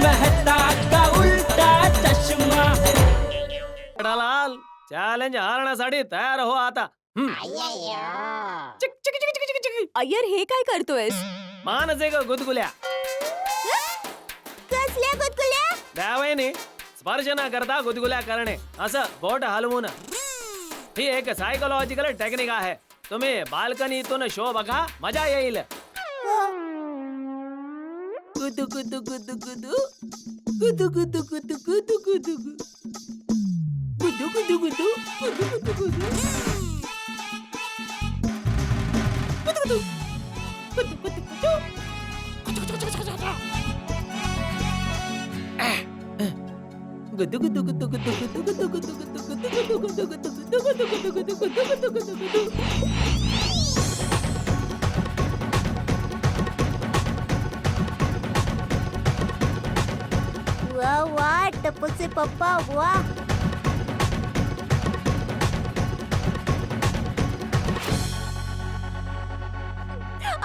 मेहता का उल्टा चष्मा। लाल चॅलेंज हारण्यासाठी तयार हो आता. चिक चिक चिक चिक चिक. अय्यर हे काय करतोयस? मानसिक गुदगुल्या. कसल्या गुदगुल्या? त्यावेळी स्पर्श न करता गुदगुल्या करणे, असं बोट हलवून. ही एक सायकोलॉजिकल टेक्निक आहे. तुम्ही बाल्कनीतून शो बघा, मजा येईल. गुदू गुदू गुदू गुदू गुदू गुदू गुदू गुदू गुदू गुदू गुदू गुदू गुदू गुदू गुदू. गुदू गुदू गुदू गुदू गुदू गुदू गुदू गुदू गुदू गुदू गुदू गुदू गुदू गुदू गुदू. वा वा टप्पूचे पप्पा वा.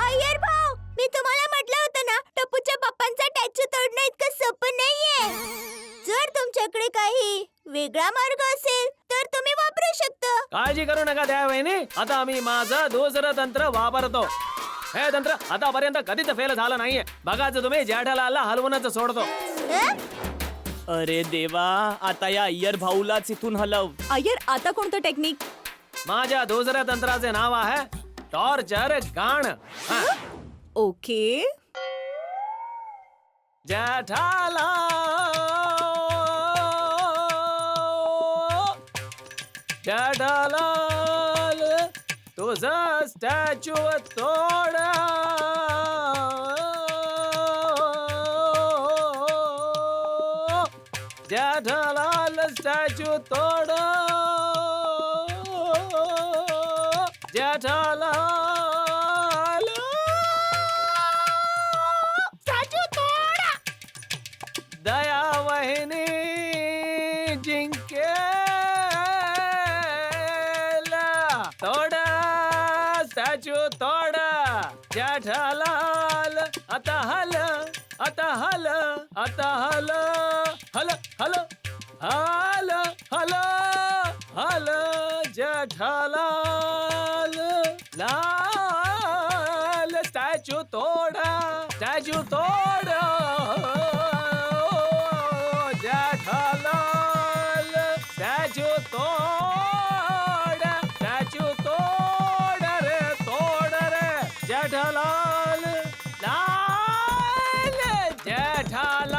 अय्यर भाऊ, मी तुम्हाला म्हटलं होतं ना, टप्पूच्या पप्पांचा टॅचू तोडणं इतकं सोपं नाहीये. जर तुमच्याकडे काही वेगळा मार्ग असेल तर तुम्ही वापरू शकता. काळजी करू नका त्यावेळी. आता आम्ही माझं दुसरं तंत्र वापरतो. हे तंत्र आतापर्यंत कधीच फेल झालं नाहीये. बघाच तुम्ही जेठालालला हलवूनच सोडतो. अरे देवा, आता या अय्यर भाऊलाच इथून हलव. अय्यर आता कोणतं टेक्निक? माझ्या दुसऱ्या तंत्राचे नाव आहे टॉर्चर गाण. ओके. जेठालाल जेठालाल तुझा स्टॅच्यू तोड. जेठालाल स्टॅच्यू तोड. जेठालाल स्टॅच्यू तोड. दया वहिनी जिंकेल. तोड स्टॅच्यू तोड. जेठालाल आता हल, आता हल, आता हल, हल हल हल हल हल. जेठालाल लाल स्टॅच्यू तोड, स्टॅच्यू तोड. जेठालाल स्टॅच्यू तोड, स्टॅच्यू तोड रे, तोड रे. जेठालाल लाल, जेठालाल,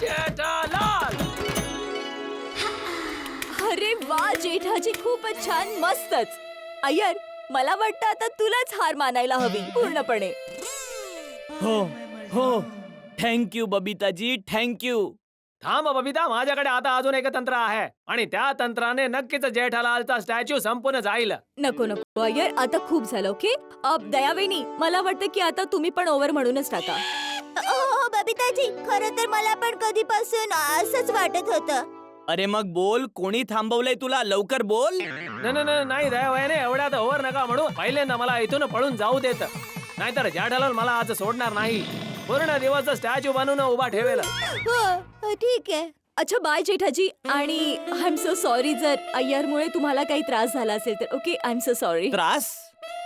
जेठालाल. अरे वा जेठाजी, खूपच छान, मस्तच. अय्यर, मला वाटतं आता तुलाच हार मानायला हवी पूर्णपणे. हो हो, थँक्यू बबिताजी, थँक्यू. थांब बबिता, माझ्याकडे आता अजून एक तंत्र आहे आणि त्या तंत्राने नक्कीच जेठालालचा स्टॅच्यू संपून जाईल. नको नको अय्यर, आता खूप झालं. ओके. दयावेनी, मला वाटतं की आता तुम्ही पण ओव्हर म्हणूनच टाका. हो बबिताजी, खरं तर मला पण कधीपासून असंच वाटत होतं. अरे मग बोल, कोणी थांबवलंय तुला? लवकर बोल. नाही दयावयाने, एवढ्यात ओव्हर नका म्हणू. पहिल्यांदा मला इथून पळून जाऊ देत, नाहीतर जेठालाल मला आज सोडणार नाही. पूर्ण दिवस स्टॅच्यू बनवून उभा ठेवेल. हो ठीक आहे. अच्छा बाय जेठाजी. आणि आय एम सो सॉरी जर अय्यरमुळे तुम्हाला काही त्रास झाला असेल तर. Okay, I am so sorry. त्रास?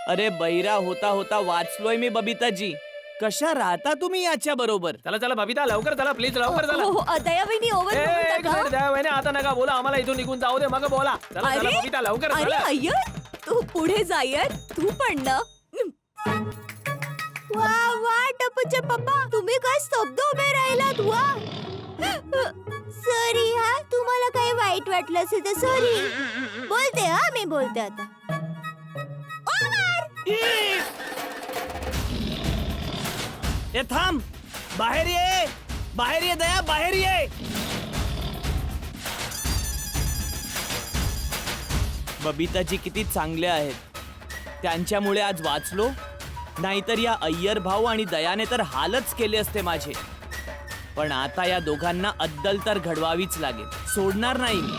अरे बैरा होता होता वाचलोय मी बबिताजी. कशा राहता तुम्ही याच्या बरोबर? चला चला बबिता, लवकर चला प्लीज, लवकर चला. हो दयावेनी ओव्हर एक मिनिट दयावयाने, आता नका बोला. आम्हाला इथून निघून जाऊ दे, मग बोला. चला चला बबिता, लवकर अरे चला. अय्यर, तू पुढे जा अय्यर, तू पण ना. वा वा टप्पूचे पप्पा, तुम्ही काय स्तब्ध उभे राहिलात. वा सॉरी हा, तुम्हाला काही वाईट वाटलं असेल तर सॉरी. बोलते हा, मी बोलते आता. ए थांब, बाहेर ये, बाहेर ये दया, बाहेर ये. बबिताजी किती चांगले आहेत, त्यांच्यामुळे आज वाचलो. नाहीतर या अय्यर भाऊ आणि दयाने तर हालच केले असते माझे. पण आता या दोघांना अद्दल तर घडवावीच लागेल, सोडणार नाही मी.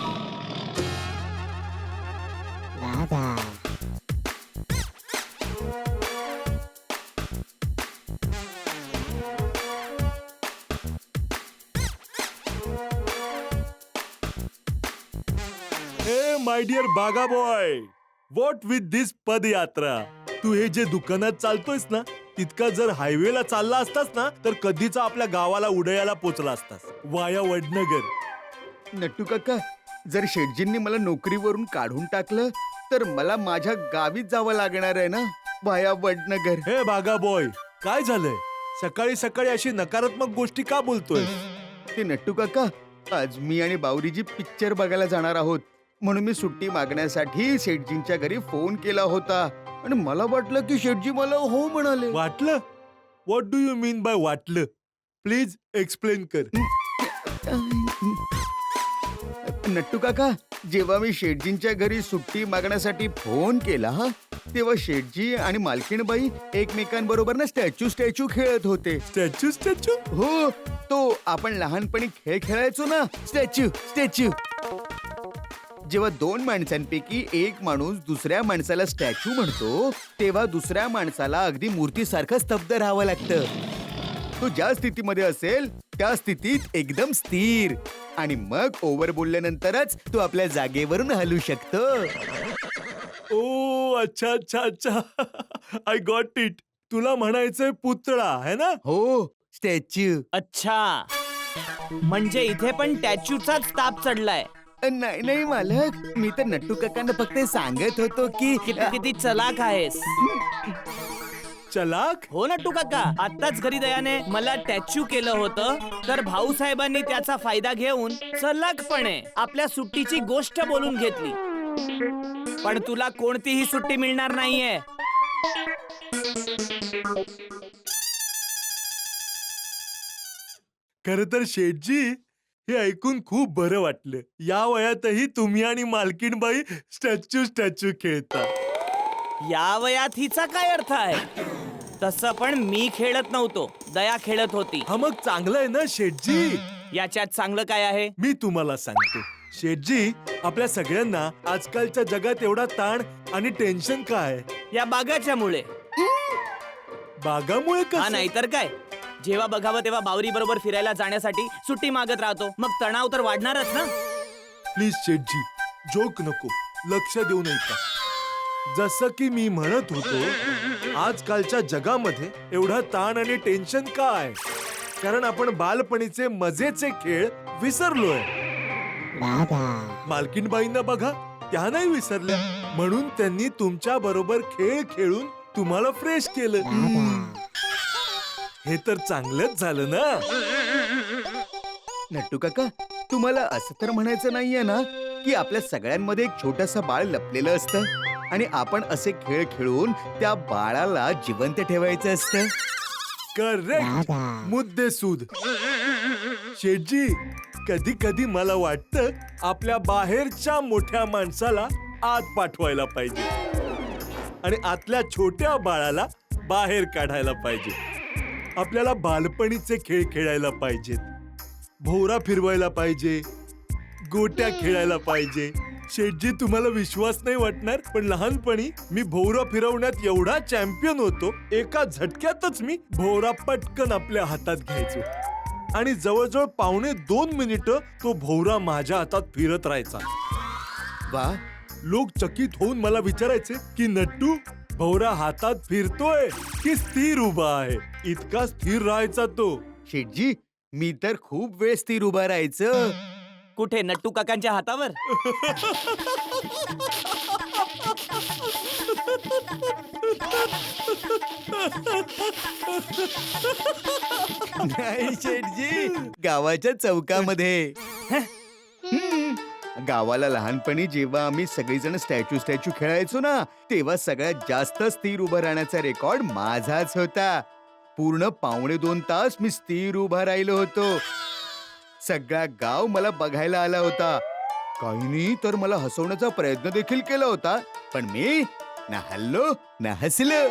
ए माय डिअर बागा बॉय, व्हॉट विथ दिस पदयात्रा. तू हे जे दुकानात चालतोयस ना, तितका जर हायवेला चालला असतास ना, तर कधीचा आपल्या गावाला उदयाला पोचला असतास, वाया वडनगर. नट्टू काका, जर शेटजींनी मला नोकरीवरून काढून टाकलं तर मला माझ्या गावीच जावं लागणार आहे ना, वाया वडनगर. हे बागा बॉय, काय झालंय? सकाळी सकाळी अशी नकारात्मक गोष्टी का बोलतोय? ते नट्टू काका, आज मी आणि बावरीजी पिक्चर बघायला जाणार आहोत, म्हणून मी सुट्टी मागण्यासाठी शेटजींच्या घरी फोन केला होता आणि मला वाटलं की शेटजी मला हो म्हणाले. वाटलं? What do you mean by वाटलं? प्लीज एक्सप्लेन कर. नट्टू काका, जेव्हा मी शेटजींच्या घरी सुट्टी मागण्यासाठी फोन केला तेव्हा शेटजी आणि मालकीणबाई एकमेकांबरोबर ना स्टॅच्यू खेळत होते. Statue statue? हो, तो आपण लहानपणी खेळ खेळायचो ना, स्टॅच्यू. जेव्हा दोन माणसांपैकी एक माणूस दुसऱ्या माणसाला स्टॅच्यू म्हणतो तेव्हा दुसऱ्या माणसाला अगदी मूर्तीसारखं स्तब्ध राहावं लागतं. तो ज्या स्थितीमध्ये असेल त्या स्थितीत एकदम स्थिर, आणि मग ओव्हर बोलल्यानंतरच तो आपल्या जागेवरून हलू शकतो. ओ अच्छा अच्छा अच्छा, आय गॉट इट. तुला म्हणायचंय पुतळा है ना? हो, स्टॅच्यू. अच्छा, म्हणजे इथे पण टॅच्यूचाच ताप चढलाय. नाही मालक, मी तर नट्टू काकांना फक्त सांगत होतो की किती चलाक आहेस. चलाक? हो नट्टू काका, आत्ताच घरी दयाने मला टॅच्यू केलं होतं, तर भाऊसाहेबांनी त्याचा फायदा घेऊन चलाकपणे आपल्या सुट्टीची गोष्ट बोलून घेतली. पण तुला कोणतीही सुट्टी मिळणार नाहीये. खर तर शेठजी, हे ऐकून खूप बरं वाटलं. या वयातही तुम्ही आणि मालकीणबाई स्टॅच्यू खेळता. या वयात हिचा काय अर्थ आहे? तसं पण मी खेळत नव्हतो, दया खेळत होती. हा मग चांगलं आहे ना शेठजी. याच्यात चांगलं काय आहे? मी तुम्हाला सांगतो शेठजी, आपल्या सगळ्यांना आजकालच्या जगात एवढा ताण आणि टेन्शन काय? या बागाच्या मुळे. बागामुळे हा, कसं? नाहीतर काय. जेव्हा बघावं तेव्हा बावरी बरोबर फिरायला जाण्यासाठी सुट्टी मागत राहतो, मग तणाव तर वाढणारच ना. प्लीज शेठजी, जोक नको, लक्ष देऊ नये का? जसं की मी म्हणत होतो, आजकालच्या जगामध्ये एवढा ताण आणि टेन्शन काय? कारण आपण बालपणीचे मजेचे खेळ विसरलोय. मालकीणबाईंना बघा, त्या नाही विसरल्या, म्हणून त्यांनी तुमच्या बरोबर खेळ खेळून तुम्हाला फ्रेश केलं. हे तर चांगलंच झालं ना. नट्टू काका, तुम्हाला असं तर म्हणायचं नाहीये ना की आपल्या सगळ्यांमध्ये एक छोटंसं बाळ लपलेलं असतं आणि आपण असे खेळ खेळून त्या बाळाला जिवंत ठेवायचं असतं? करेक्ट, मुद्देसूद. शेठजी, कधी कधी मला वाटतं आपल्या बाहेरच्या मोठ्या माणसाला आत पाठवायला पाहिजे आणि आतल्या छोट्या बाळाला बाहेर काढायला पाहिजे. आपल्याला बालपणीचे खेळ खेळायला पाहिजेत, भोवरा फिरवायला पाहिजे, गोट्या खेळायला पाहिजे. शेठजी, तुम्हाला विश्वास नाही वाटणार, पण लहानपणी मी भोवरा फिरवण्यात एवढा चॅम्पियन होतो, एका झटक्यातच मी भोवरा पटकन आपल्या हातात घ्यायचो आणि जवळजवळ 1.5-2 मिनिटं तो भोवरा माझ्या हातात फिरत राहायचा. वा, लोक चकित होऊन मला विचारायचे की नट्टू, भोवरा हातात फिरतोय की स्थिर उभा आहे? इतका स्थिर राहायचा तो. शेठजी, मी तर खूप वेळ स्थिर उभा राहायचं. कुठे, नट्टू काकांच्या हातावर? नाही शेठजी, गावाच्या चौकामध्ये. गावाला लहानपणी जेव्हा आम्ही सगळेजण स्टॅच्यू खेळायचो ना, तेव्हा सगळ्यात जास्त स्थिर उभं राहण्याचा रेकॉर्ड माझाच होता. पूर्ण 2.25 तास मी स्थिर उभा राहिलो होतो. सगळा गाव मला बघायला आला होता. काहींनी तर मला हसवण्याचा प्रयत्न देखील केला होता, पण मी ना हल्लो ना हसलो.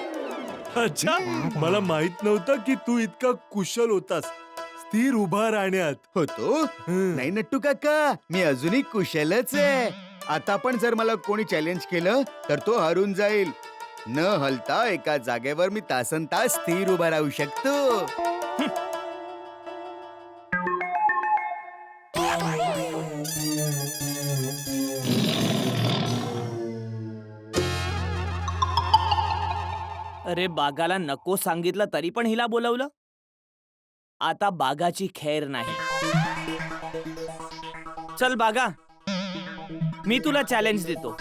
अच्छा, मला माहित नव्हतं की तू इतका कुशल होतास स्थिर उभा राहण्यात. होतो? नाही नट्टू काका, मी अजूनही कुशलच आहे. आता पण जर मला कोणी चॅलेंज केलं तर तो हारून जाईल. न हलता एका जागेवर मी तासनतास स्थिर उभा राहू शकतो. अरे बागाला नको सांगितलं तरी पण हिला बोलवलं. आता बागाची खैर नाही. चल बागा, मी तुला चॅलेंज देतो.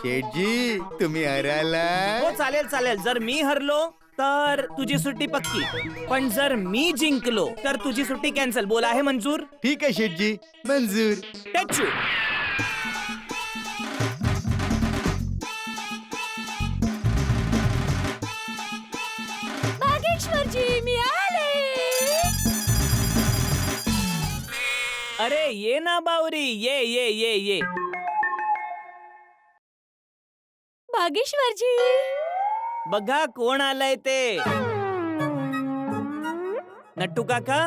शेठजी तुम्ही हराला. हो चालेल चालेल. जर मी हरलो तर तुझी सुट्टी पक्की, पण जर मी जिंकलो तर तुझी सुट्टी कॅन्सल. बोल, आहे मंजूर? ठीक आहे शेठजी, मंजूर. टॅचू. बागेश्वरजी मी आले. अरे ये ना बावरी, ये ये ये ये. बागेश्वरजी बघा कोण आलंय ते. नट्टू काका,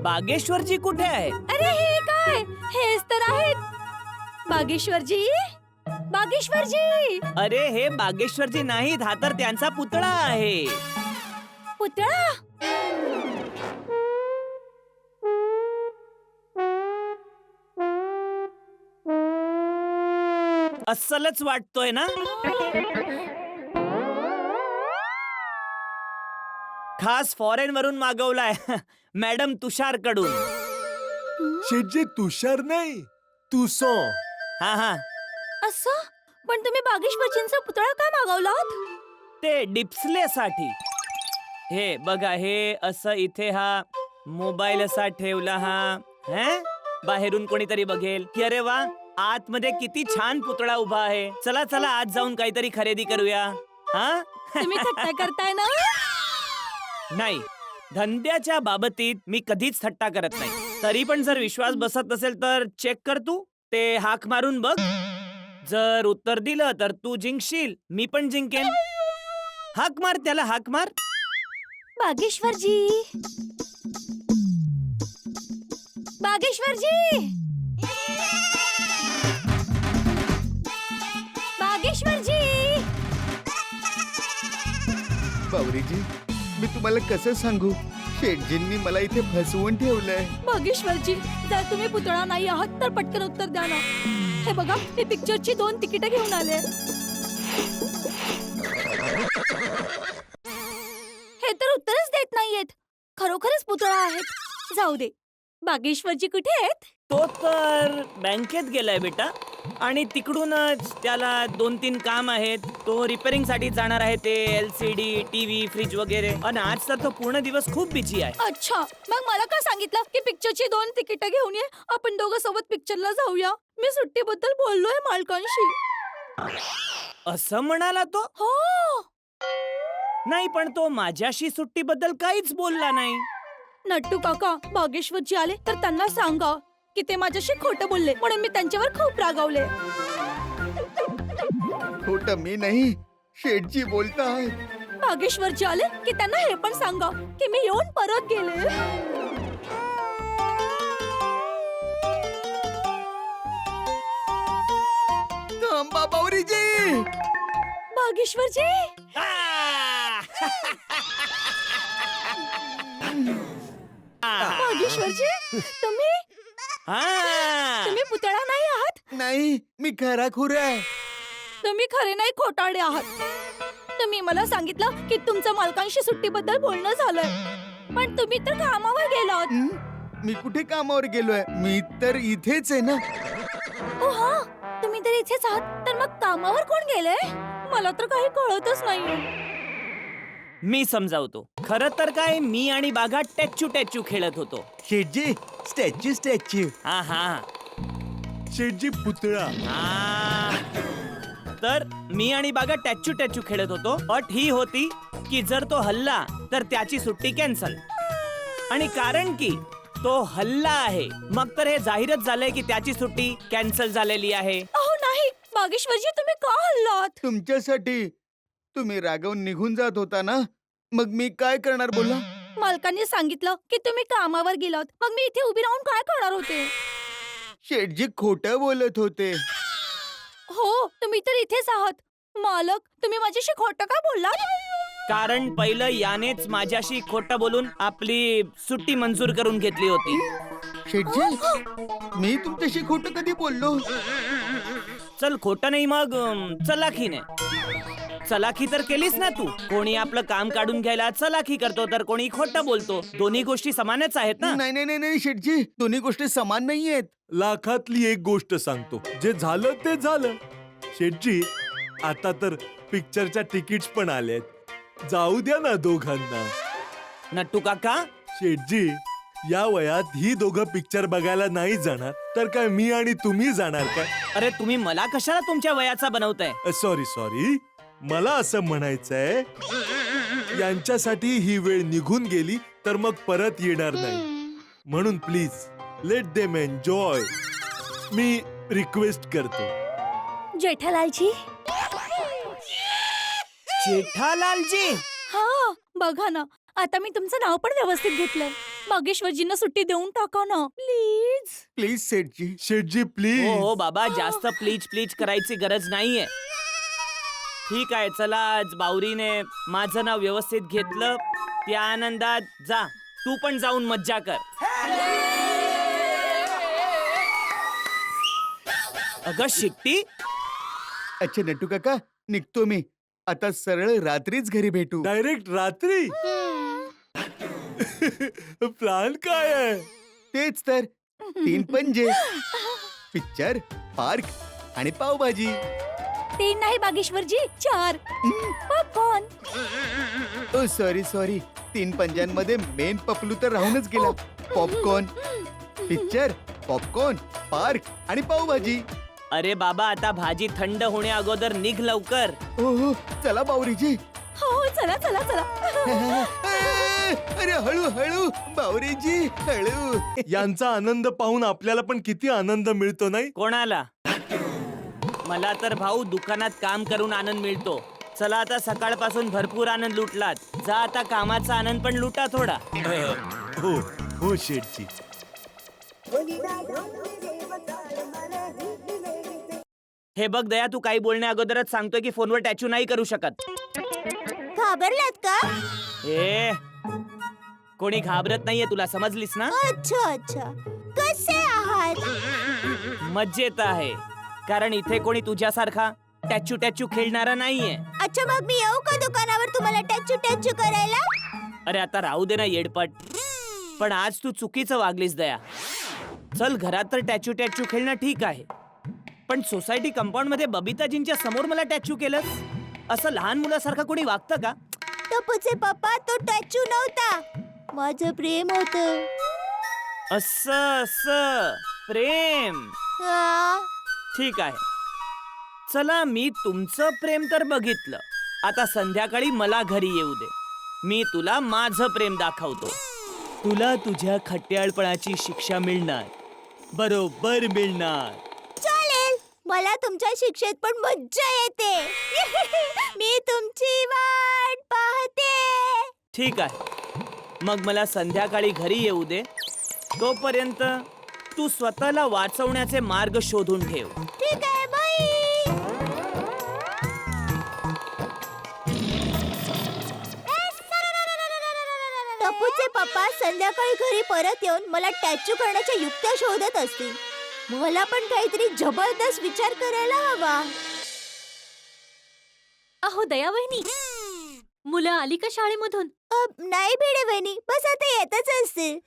बागेश्वरजी कुठे आहे? अरे हे काय, हेच तर आहेत बागेश्वरजी. बागेश्वरजी अरे हे बागेश्वरजी नाहीत, हा तर त्यांचा पुतळा आहे. पुतळा. अस्सलच वाटतोय ना? खास फॉरेन वरून मागवलाय मॅडम तुषार कडून. शेठजी तुषार नाही, तुसो. हा हा, असं? पण तुम्ही बागेश्वरजींचा पुतळा का मागवलात? ते डिप्सलेसाठी. हे बघा, हे असं इथे हा मोबाईल असा ठेवला. हा बाहेरून कोणीतरी बघेल की अरे वा, आतमध्ये किती छान पुतळा उभा आहे. चला चला आज जाऊन काहीतरी खरेदी करूया. हा तुम्ही थट्टा करताय ना? नाही, धंद्याच्या बाबतीत मी कधीच थट्टा करत नाही. तरी पण जर विश्वास बसत नसेल तर चेक कर तू. ते हाक मारून बघ. जर उत्तर दिलं तर तू जिंकशील, मी पण जिंकेन. हाक मार त्याला, हाक मार. बागेश्वरजी, बागेश्वरजी, बागेश्वरजी. बावरीजी, मी तुम्हाला कसं सांगू, शेठजींनी मला इथे फसवून ठेवलंय. बागेश्वरजी, जर तुम्ही पुतळा नाही आहात तर पटकन उत्तर द्या ना. हे बघा, मी पिक्चरची 2 तिकीट घेऊन आले. हे तर उत्तरच देत नाहीयेत. खरोखरच पुतळा आहेत. जाऊ दे. बागेश्वरजी कुठे आहेत? तो तर बँकेत गेलाय बेटा, आणि तिकडूनच त्याला 2-3 काम आहेत. तो रिपेअरिंग साठी जाणार आहे. ते LCD, TV, फ्रीज वगैरे. आणि आज तर तो पूर्ण दिवस खूप बिझी आहे. अच्छा, मग मला का सांगितलं की पिक्चरची 2 तिकीट घेऊन ये, आपण दोघं सोबत पिक्चरला जाऊया. मी सुट्टीबद्दल बोललोय मालकांशी. असं म्हणाला तो? हो. नाही, पण तो माझ्याशी सुट्टीबद्दल काहीच बोलला नाही. नट्टू काका, बागेश्वरजी आले तर त्यांना सांगा की ते माझ्याशी खोटं बोलले, म्हणून मी त्यांच्यावर खूप रागावले. खोटं मी नाही, शेठजी बोलतायत. बागेश्वरजी आले की त्यांना हे पण सांगा की मी येऊन परत गेले. थांबा बावरीजी. बागेश्वरजी, बागेश्वरजी, तुम्ही तुम्ही पुतळा नाही आहात. नाही, मी खरा खुरा आहे. तुम्ही खरे नाही, खोटारडे आहात. तुम्ही मला सांगितलं की तुमचं मालकांशी सुट्टीबद्दल बोलणं झालंय, पण तुम्ही तर कामावर गेलात. मी कुठे कामावर गेलोय, मी तर इथेच आहे ना. ओ हा, तुम्ही तर इथेच आहात, तर मग कामावर कोण गेलंय? मला तर काही कळतच नाहीये. मी समजावतो. खरं तर काय, मी आणि बागा टॅचू खेळत होतो. शेठजी, स्टॅच्यू स्टॅच्यू. हा हा शेठजी पुतळा. हा. तर मी आणि बागा टॅचू खेळत होतो. अट ही होती की जर तो हल्ला तर त्याची सुट्टी कॅन्सल. आणि कारण की तो हल्ला आहे, मग तर हे जाहीरच झालंय की त्याची सुट्टी कॅन्सल झालेली आहे. अहो नाही, बागेश्वरजी तुम्ही का हल्लात? तुमच्यासाठी. तुम्ही रागवून निघून जात होता ना, मग मी काय करणार बोला. मालकांनी सांगितलं की तुम्ही कामावर गेलात, मग मी इथे उभी राहून काय करणार होते? शेठजी खोटं बोलत होते. हो, तुम्ही तर इथेच आहात. मालक, तुम्ही माझ्याशी खोटं का बोललात? कारण पहिलं यानेच माझ्याशी खोटं बोलून आपली सुट्टी मंजूर करून घेतली होती. शेठजी, मी तुमच्याशी खोटं कधी बोललो? चल खोटं नाही, मग चलाखीने. चलाखी तर केलीस ना तू. कोणी आपलं काम काढून घ्यायला चलाखी करतो तर कोणी खोटं बोलतो. दोन्ही गोष्टी समानच आहेत ना. नाही नाही नाही नाही शेठजी, दोन्ही गोष्टी समान नाहीयेत. लाखातली एक गोष्ट सांगतो, जे झालं ते झालं. शेठजी, आता तर पिक्चरच्या तिकीट्स पण आलेत. जाऊ द्या ना दोघांना. नट्टू काका, शेठजी, या वयात ही दोघं पिक्चर बघायला नाही जाणार तर काय मी आणि तुम्ही जाणार काय? अरे तुम्ही मला कशाला तुमच्या वयाचा बनवताय? सॉरी, मला असं म्हणायचंय, यांच्यासाठी ही वेळ निघून गेली तर मग परत येणार नाही. म्हणून please let them enjoy. Me request करतो. जेठालालजी. जेठालालजी, हा बघा ना, आता मी तुमचं नाव पण व्यवस्थित घेतलंय. बागेश्वरजींना सुट्टी देऊन टाका ना प्लीज. प्लीज शेठजी. शेठजी हो प्लीज. हो बाबा, जास्त प्लीज प्लीज करायची गरज नाहीये. ठीक आहे, चला आज बावरीने माझं नाव व्यवस्थित घेतलं, त्या आनंदात जा तू पण जाऊन मज्जा कर. अगं शिट्टी, अच्छा नट्टू काका, निघतो मी. आता सरळ रात्रीच घरी भेटू. डायरेक्ट रात्री. प्लॅन काय आहे? तेच तर, 3 पंजे, पिक्चर, पार्क आणि पावभाजी. 3 नाही बागेश्वरजी, 4 पॉपकॉर्न. ओ सॉरी, 3 पंजांमध्ये मेन पपलू तर राहूनच गेला. पॉपकॉर्न, पिक्चर, पॉपकॉर्न, पार्क आणि पावभाजी. अरे बाबा, आता भाजी थंड होण्या अगोदर निघ लवकर. हो चला बावरीजी. हो चला चला चला. अरे हळू बावरीजी, हळू. यांचा आनंद पाहून आपल्याला पण किती आनंद मिळतो नाही? कोणाला? मला तर भाऊ दुकानात काम करून आनंद मिळतो. चला आता सकाळपासून भरपूर आनंद लुटलात, जा आता कामाचा आनंद पण लुटा थोडा. हो शेठजी. हे बघ दया, तू काही बोलण्या अगोदरच सांगतोय की फोनवर टॅचू नाही करू शकत. घाबरलात का? ए, कोणी घाबरत नाहीये, तुला समजलीस ना? अच्छा. कसे आहात? मज्जेत आहे, कारण इथे कोणी तुझ्यासारखा टॅचू खेळणारा नाहीये. अच्छा, मग मी येऊ का दुकानावर तुम्हाला टॅचू करायला? अरे आता राहू दे ना येडपट. पण आज तू चुकीचं वागलीस दया. चल, घरात तर टॅचू खेळणं ठीक आहे, पण सोसायटी कंपाऊंड मध्ये बबिताजींच्या समोर मला टॅचू केलंस. असं लहान मुलासारखं कोणी वागतं का? टप्पूचे पप्पा, तो टॅचू नव्हता, माझं प्रेम होतं. असं प्रेम. हा. ठीक आहे, चला मी तुमचं प्रेम तर बघितलं. आता संध्याकाळी मला घरी येऊ दे, मी तुला माझं प्रेम दाखवतो. तुला तुझ्या खट्याळपणाची शिक्षा मिळणार, बरोबर मिळणार. चालेल, मला तुमच्या शिक्षेत पण मज्जा येते. मी तुमची वाट पाहते. ठीक आहे, मग मला संध्याकाळी घरी येऊ दे. तोपर्यंत तू स्वतःला वाचवण्याचे मार्ग शोधून ठेव. ठीक आहे, बाई. टप्पूचे पप्पा संध्याकाळी घरी परत येऊन मला टॅचू करण्याच्या युक्त्या शोधत असतील. मला पण काहीतरी जबरदस्त विचार करायला हवा. अहो दया वहिनी, मुलं आली का शाळेमधून? नाही भिडे वहिनी, बस आता येतच असतील.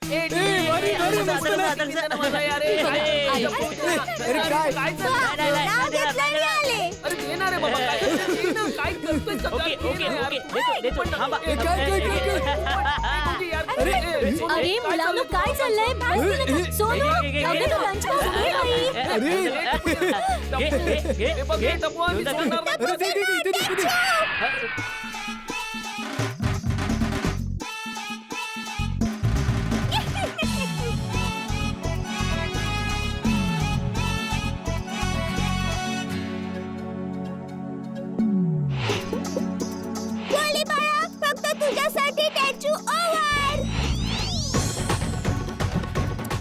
नाव घेतलं आणि आले. अरे मुलांना काय चाललंय? सोनू, अगं तू लंच बॉक्स घे बाई. गोळी बाळा, फक्त तुझ्यासाठी टॅचू ओव्हर.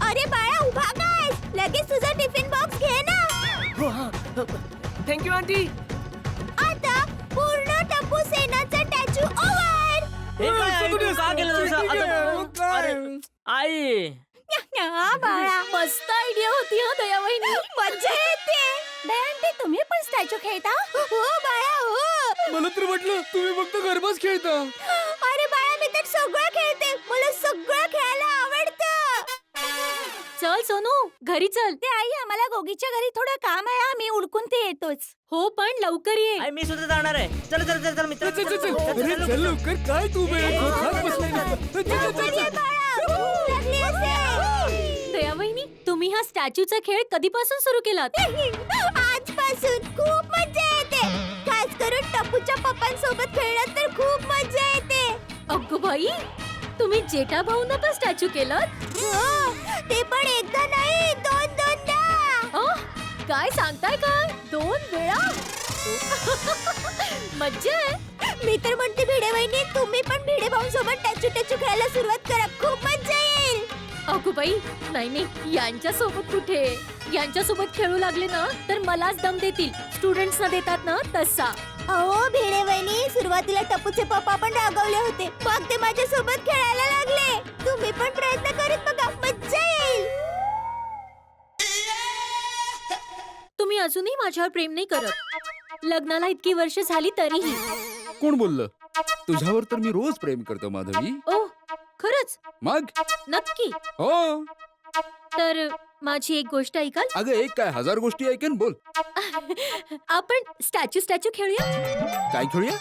अरे बाळा, उभा काय? लगेच तुझा टिफिन बॉक्स घे ना. Thank you aunty. आता पूर्ण टप्पू सेनाचा टॅचू ओव्हर. आई, बाळा, मस्त आयडिया होती हो दया वहिनी. मज्जा येते. दया आंटी, तुम्ही पण स्टॅच्यू खेळता? हो बाळा, हो. मला तर वाटलं तुम्ही फक्त गरबाच खेळता. अरे बाळा, मी तर सगळं खेळते. मला सगळं खेळायला आवडतं. चल सोनू घरी चल. ते आई, आम्हाला गोगीच्या घरी थोडं काम आहे. आम्ही उडकून ते येतोच. हो पण लवकर ये. मी सुद्धा जाणार आहे. चल चल चल चल मित्र चल चल चल अरे चल लवकर. काय तू खात बसलाय नुसतं. चल, चल, चल, चल. भूक लागली असेल. दया वहिनी, तुम्ही हा स्टॅच्यूचा खेळ कधीपासून सुरू केलात? आजपासून खूप मजा येते. खास करून टप्पूच्या पप्पांसोबत खेळण्यात तर खूप मजा येते. अगं बाई, तुम्ही जेठा भाऊंना पण स्टॅच्यू केलात? हो, ते पण एकदा नाही, दोनदा. काय सांगताय काय? 2 वेळा? मज्जा आहे. मी तर म्हणते भिडे वहिनी, तुम्ही पण भिडे भाऊंसोबत टॅचू खेळायला सुरुवात करा. खूप मजा येईल. अगो बाई, नाही यांच्यासोबत कुठे? यांच्यासोबत खेळू लागले ना तर मलाच दम देतील. स्टुडंट्सना देतात ना तसा. अहो भिडे वहिनी, सुरुवातीला टप्पूचे पप्पा पण रागवले होते. मग ते माझ्या सोबत खेळायला लागले. तुम्ही पण प्रयत्न करीत बघा, मज्जा येईल. तुम्ही अजूनही माझ्यावर प्रेम नाही करत. लग्नाला इतकी वर्ष झाली तरीही. कोण बोललं? तुझ्यावर तर मी रोज प्रेम करतो माधवी. ओ खरंच? मग नक्की? हो. तर माझी एक गोष्ट ऐकाल? अगं एक काय 1000 गोष्टी ऐकेन. बोल. आपण स्टॅच्यू खेळूया. काय खेळूया?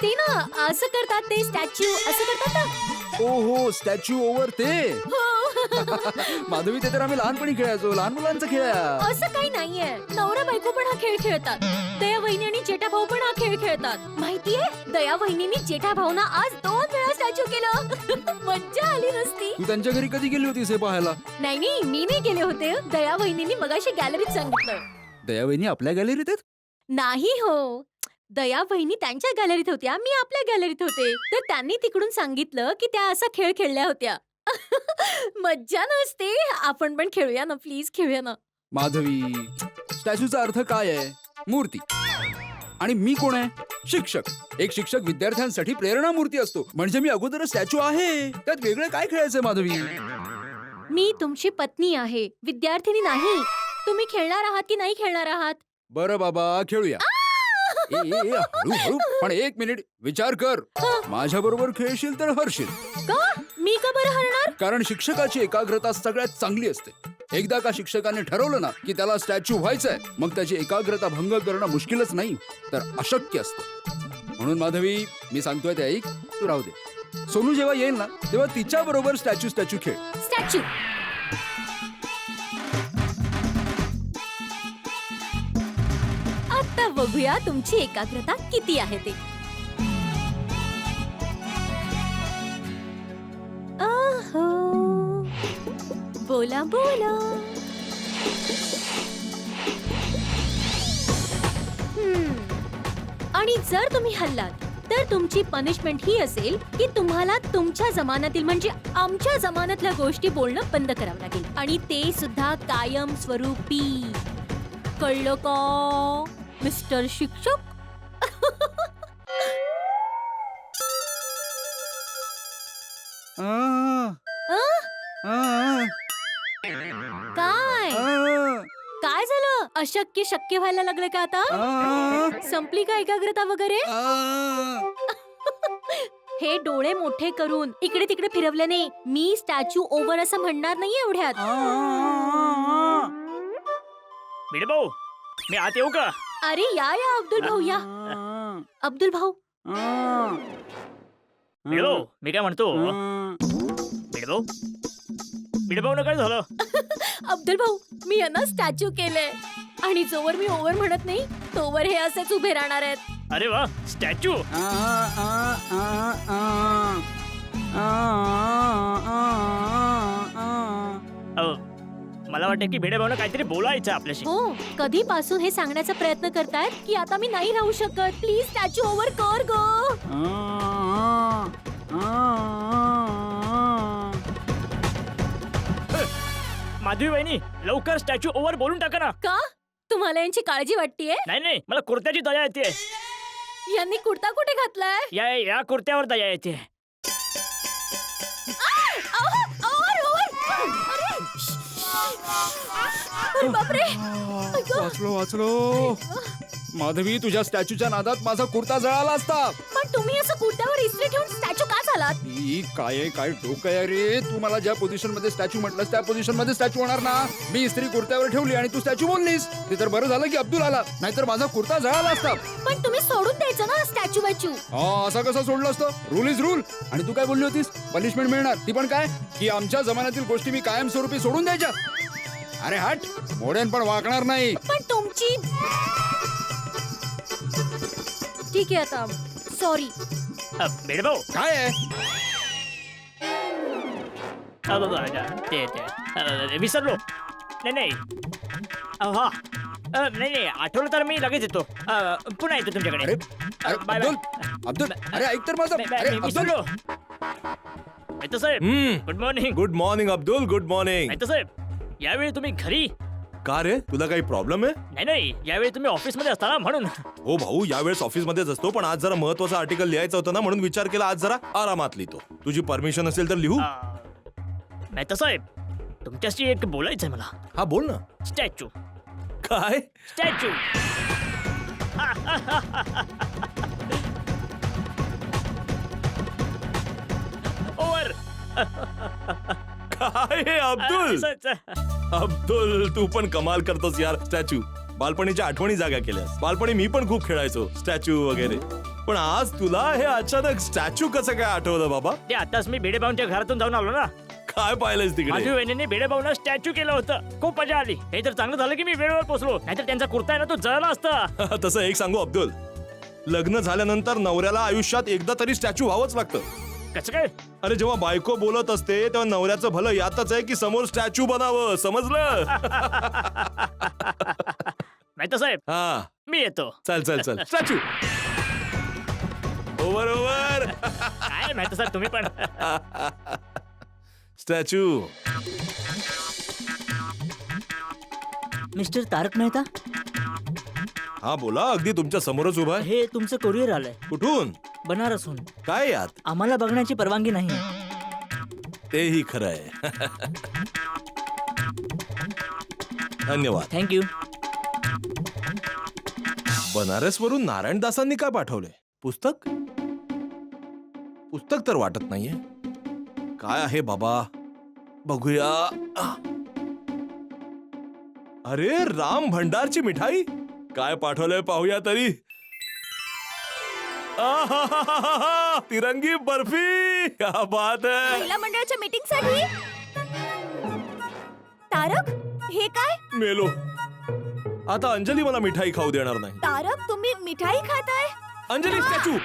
ते ना असं करतात, ते स्टॅच्यू असं करतात ना. ओ हो, स्टॅच्यू ओव्हर ते. हो. माधवी ते तर आम्ही लहानपणी खेळायचो. लहान मुलांचा खेळ आहे. असं काही नाहीये. नवरा बायको पण हा खेळ खेळतात. दया वहिनी आणि जेठा भाऊ पण हा खेळ खेळतात. माहितीये, दया वहिनीनी जेठा भाऊना आज 2 वेळा स्टॅच्यू केलं. मज्जा आली नसती? तू त्यांच्या घरी कधी गेली होतीस हे पाहायला? नाही, मी नाही गेले होते. दया वहिनीनी मगाशी गॅलरीत सांगितलं. दयावहिनी आपल्या गॅलरीत आहेत? नाही हो, दया वहिनी त्यांच्या गॅलरीत होत्या, मी आपल्या गॅलरीत होते. तर त्यांनी तिकडून सांगितलं की त्या असा खेळ खेळल्या होत्या. मज्जा नसते? आपण पण खेळूया ना, प्लीज खेळूया ना. माधवी, स्टॅच्यूचा अर्थ काय आहे? मूर्ती. आणि मी कोण आहे? शिक्षक. एक शिक्षक विद्यार्थ्यांसाठी प्रेरणा मूर्ती असतो. म्हणजे मी अगोदर स्टॅच्यू आहे. त्यात वेगळं काय खेळायचंय माधवी? मी तुमची पत्नी आहे, विद्यार्थिनी नाही. तुम्ही खेळणार आहात की नाही खेळणार आहात? बरं बाबा, खेळूया. हळू पण 1 मिनिट विचार कर. माझ्या बरोबर खेळशील तर हरशील. का? मी का बरं हरणार? कारण शिक्षकाची एकाग्रता सगळ्यात चांगली असते. एकदा का शिक्षकाने ठरवलं ना की त्याला स्टॅच्यू व्हायचंय, मग त्याची एकाग्रता भंग करणं मुश्किलच नाही तर अशक्य असतं. म्हणून माधवी, मी सांगतोय ते ऐक. तू राहू दे. सोनू जेव्हा येईल ना तेव्हा तिच्या बरोबर स्टॅच्यू खेळ. स्टॅच्यू. आता बघूया तुमची एकाग्रता किती आहे ते. आहो, बोला बोला. आणि जर तुम्ही हल्लात तर तुमची पनिशमेंट ही असेल की तुम्हाला तुमच्या जमान्यातील म्हणजे आमच्या जमान्यातल्या गोष्टी बोलणं बंद करावं लागेल. आणि ते सुद्धा कायम स्वरूपी. कळलं का मिस्टर शिक्षक? काय काय झालं? अशक्य शक्य व्हायला लागलं का आता? संपली का एकाग्रता वगैरे? हे डोळे मोठे करून इकडे तिकडे फिरवल्याने मी स्टॅच्यू ओव्हर असं म्हणणार नाही एवढ्यात. भिडे भाऊ, मी आत येऊ का? अरे या अब्दुल भाऊ या. अब्दुल भाऊ. भिडे भाऊ, मी काय म्हणतो? भिडे भाऊ काय झालं? अब्दुल भाऊ, मी यांना स्टॅच्यू केलंय आणि जोवर मी ओव्हर म्हणत नाही तोवर हे असेच उभे राहणार आहेत. अरे वा, स्टॅच्यू. मला वाटतं की भिडे भाऊनं काहीतरी बोलायचं आपल्याशी. हो, कधीपासून हे सांगण्याचा प्रयत्न करतायत की आता मी नाही राहू शकत. प्लीज स्टॅच्यू ओव्हर कर ग. माधवी वहिनी, लवकर स्टॅच्यू ओव्हर बोलून टाका ना. का? तुम्हाला यांची काळजी वाटतेय? नाही, मला कुर्त्याची दया येते. यांनी कुर्ता कुठे घातलाय? या कुर्त्यावर दया येते. बापरे. वाचलो. माधवी तुझ्या स्टॅच्यूच्या नादात माझा कुर्ता जळाला असता. पण तुम्ही असं कुर्त्यावर इस्त्री ठेवून स्टॅच्यू का झालात? ही काय डोकं आहे रे. तू मला ज्या पोझिशन मध्ये स्टॅच्यू म्हटलंस त्या पोझिशन मध्ये स्टॅच्यू होणार ना. मी इस्त्री कुर्त्यावर ठेवली आणि तू स्टॅच्यू बोललीस. ते तर बरं झालं की अब्दुल आला, नाहीतर माझा कुर्ता जळाला असता. पण तुम्ही सोडून द्यायचं ना स्टॅच्यू बॅच्यू. हा, असं कसं सोडलं असतं? Rule is rule. आणि तू काय बोलली होतीस? पनिशमेंट मिळणार, ती पण काय की आमच्या जमान्यातील गोष्टी मी कायमस्वरूपी सोडून द्यायच्या. अरे हट, मोडेन पण वागणार नाही. पण तुमची ठीक आहे आता सॉरी. बेड भाऊ काय आहे? ते विसरलो. नाही हा नाही आठवलं तर मी लगेच येतो. पुन्हा येतो तुमच्याकडे. अरे अरे बाय अब्दुल, अब्दुल, अरे ऐक तर माझं. अरे मी अब्दुल, विसरलो. मेहता साहेब good morning. Good morning Abdul, good morning. Mehta साहेब यावेळी तुम्ही घरी. का रे, तुला काही प्रॉब्लेम आहे? नाही यावेळी तुम्ही ऑफिस मध्ये असता ना म्हणून. हो भाऊ, यावेळेस ऑफिस मध्येच असतो, पण आज जरा महत्वाचं आर्टिकल लिहायचं होतं ना, म्हणून विचार केला आज जरा आरामात लिहितो. तुझी परमिशन असेल तर लिहू. मेहता साहेब तुमच्याशी एक बोलायचंय मला. हा बोल ना. स्टॅच्यू काय? स्टॅच्यू. ओव्हर. काय हे अब्दुल? अब्दुल तू पण कमाल करतोस यार. स्टॅच्यू, बालपणीच्या आठवणी जागा केल्यास. बालपणी मी पण खूप खेळायचो स्टॅच्यू वगैरे, पण आज तुला हे अचानक स्टॅच्यू कसं काय आठवलं बाबा? ते आताच मी बेडेभाऊंच्या घरातून जाऊन आलो ना. काय पाहिलंयस माझ्या तिकडे? वहिनीने बेडेभाऊंना स्टॅच्यू केलं होतं. खूप मजा आली. हे तर चांगलं झालं की मी वेळेवर पोहोचलो, नाहीतर त्यांचा कुर्ता आहे ना तो जळला असता. तसं एक सांगू अब्दुल, लग्न झाल्यानंतर नवऱ्याला आयुष्यात एकदा तरी स्टॅच्यू व्हावंच लागतं. कसं काय? अरे जेव्हा बायको बोलत असते तेव्हा नवऱ्याचं भलं यातच आहे की समोर स्टॅच्यू बनावं, समजलं? मेहता साहेब हा, मी येतो. चल चल चल. Statue over over. काय मेहता साहेब तुम्ही पण. स्टॅच्यू. मिस्टर तारक मेहता, हा बोला, अगदी तुमच्या समोरच उभा आहे. हे तुमचं कोरिअर आलंय कुठून? बनारसहून. काय यात? आम्हाला बघण्याची परवानगी नाही. तेही खरं आहे. धन्यवाद. थँक्यू. बनारस वरून नारायणदासांनी काय पाठवलंय? पुस्तक? पुस्तक तर वाटत नाहीये. काय आहे बाबा, बघूया. अरे राम भंडारची मिठाई. काय पाठवलंय पाहूया तरी. आहाहाहा, तिरंगी बर्फी. क्या बात है. महिला मंडळाच्या मीटिंग साठी. तारक, हे काय? मेलो. आता अंजली मला मिठाई खाऊ देणार नाही. तारक, तुम्ही मिठाई खाताय? अंजली स्टॅच्यू.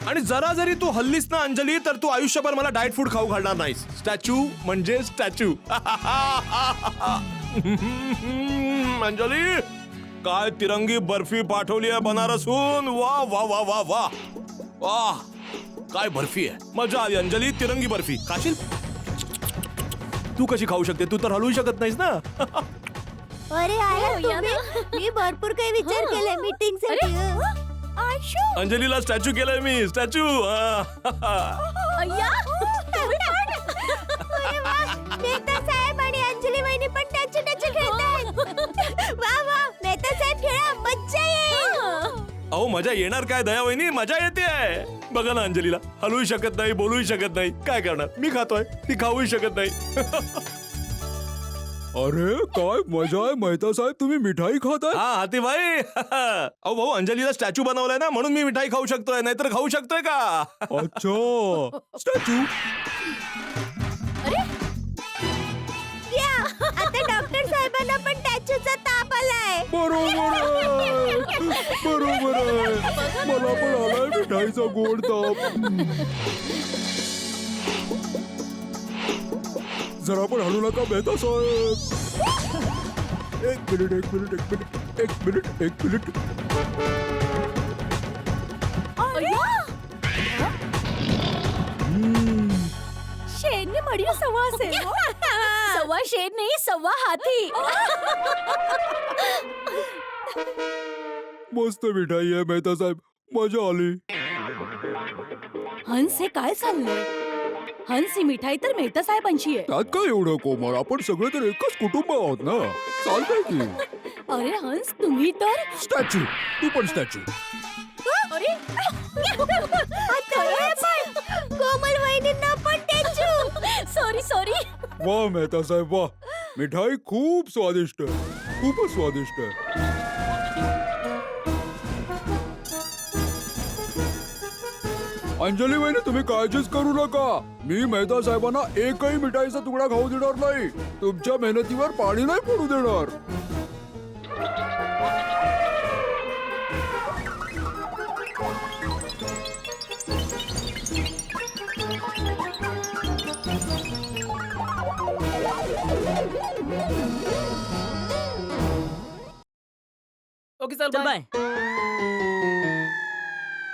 आणि जरा जरी तू हल्लीस ना अंजली, तर तू आयुष्यभर मला डाएट फूड खाऊ घालणार नाहीस. स्टॅच्यू म्हणजे स्टॅच्यू. अंजली, काय तिरंगी बर्फी पाठवली आहे बनारसहून. वा वा वा वा वा वा, काय बर्फी आहे. मजा आली अंजली. तिरंगी बर्फी खाशील? तू कशी खाऊ शकते? तू तर हलवू शकत नाहीस ना. अरे आया हो, या तुम्ही. मी भरपूर काही विचार केलाय मीटिंग साठी. आयशू, अंजलीला स्टॅच्यू केलंय मी. स्टॅच्यू. अय्या अरे वा, मेहता साहेब आणि अंजली वहिनी पण टॅचू टॅचू खेळतायत. वा वा, मेहता साहेब खेळा, मज्जा येईल. अहो मजा येणार काय दया वहिनी, मजा येते आहे. बघा ना अंजलीला, हलवू शकत नाही, बोलूही शकत नाही. काय करणार? मी खातोय, ती खाऊही शकत नाही. अरे काय मजा आहे मेहता साहेब, तुम्ही मिठाई खाताय. हा हाती भाई. अहो भाऊ, अंजलीला स्टॅच्यू बनवलाय ना, म्हणून मी मिठाई खाऊ शकतोय, नाहीतर खाऊ शकतोय का? अच्छा, स्टॅच्यू. या, आता डॉक्टर साहेबांना पण टॅचूचा ताप आलाय. बरोबर आहे, बरोबर आहे. मला पण आलाय मिठाईचा गोड ताप. जरा पण हलू नका मेहता साहेब. एक मिनिट एक मिनिट एक मिनिट एक मिनिट एक मिनिट. शेरनी मडियो सव्वा असेल. सव्वा शेर नाही, सव्वा हाती. मस्त मिठाई आहे मेहता साहेब, मजा आली. हंस, हे काय चाललंय? हंस, ही मिठाई तर मेहता साहेबांची आहे. त्यात काय एवढं कोमल, आपण सगळे तर एकच कुटुंब आहोत ना, चालतंय की. अरे हंस तुम्ही तर स्टॅच्यू तू पण स्टॅच्यू. अरे कोमल वहिनींना पण टॅचू. Sorry sorry. वा मेहता साहेब वा, मिठाई खूप स्वादिष्ट आहे, खूपच स्वादिष्ट आहे. अंजली वहिनी तुम्ही काळजीच करू नका, मी मेहता साहेबांना एकही मिठाईचा तुकडा खाऊ देणार नाही. तुमच्या मेहनतीवर पाणी नाही पडू देणार. ओके चल चल बाय. बाय.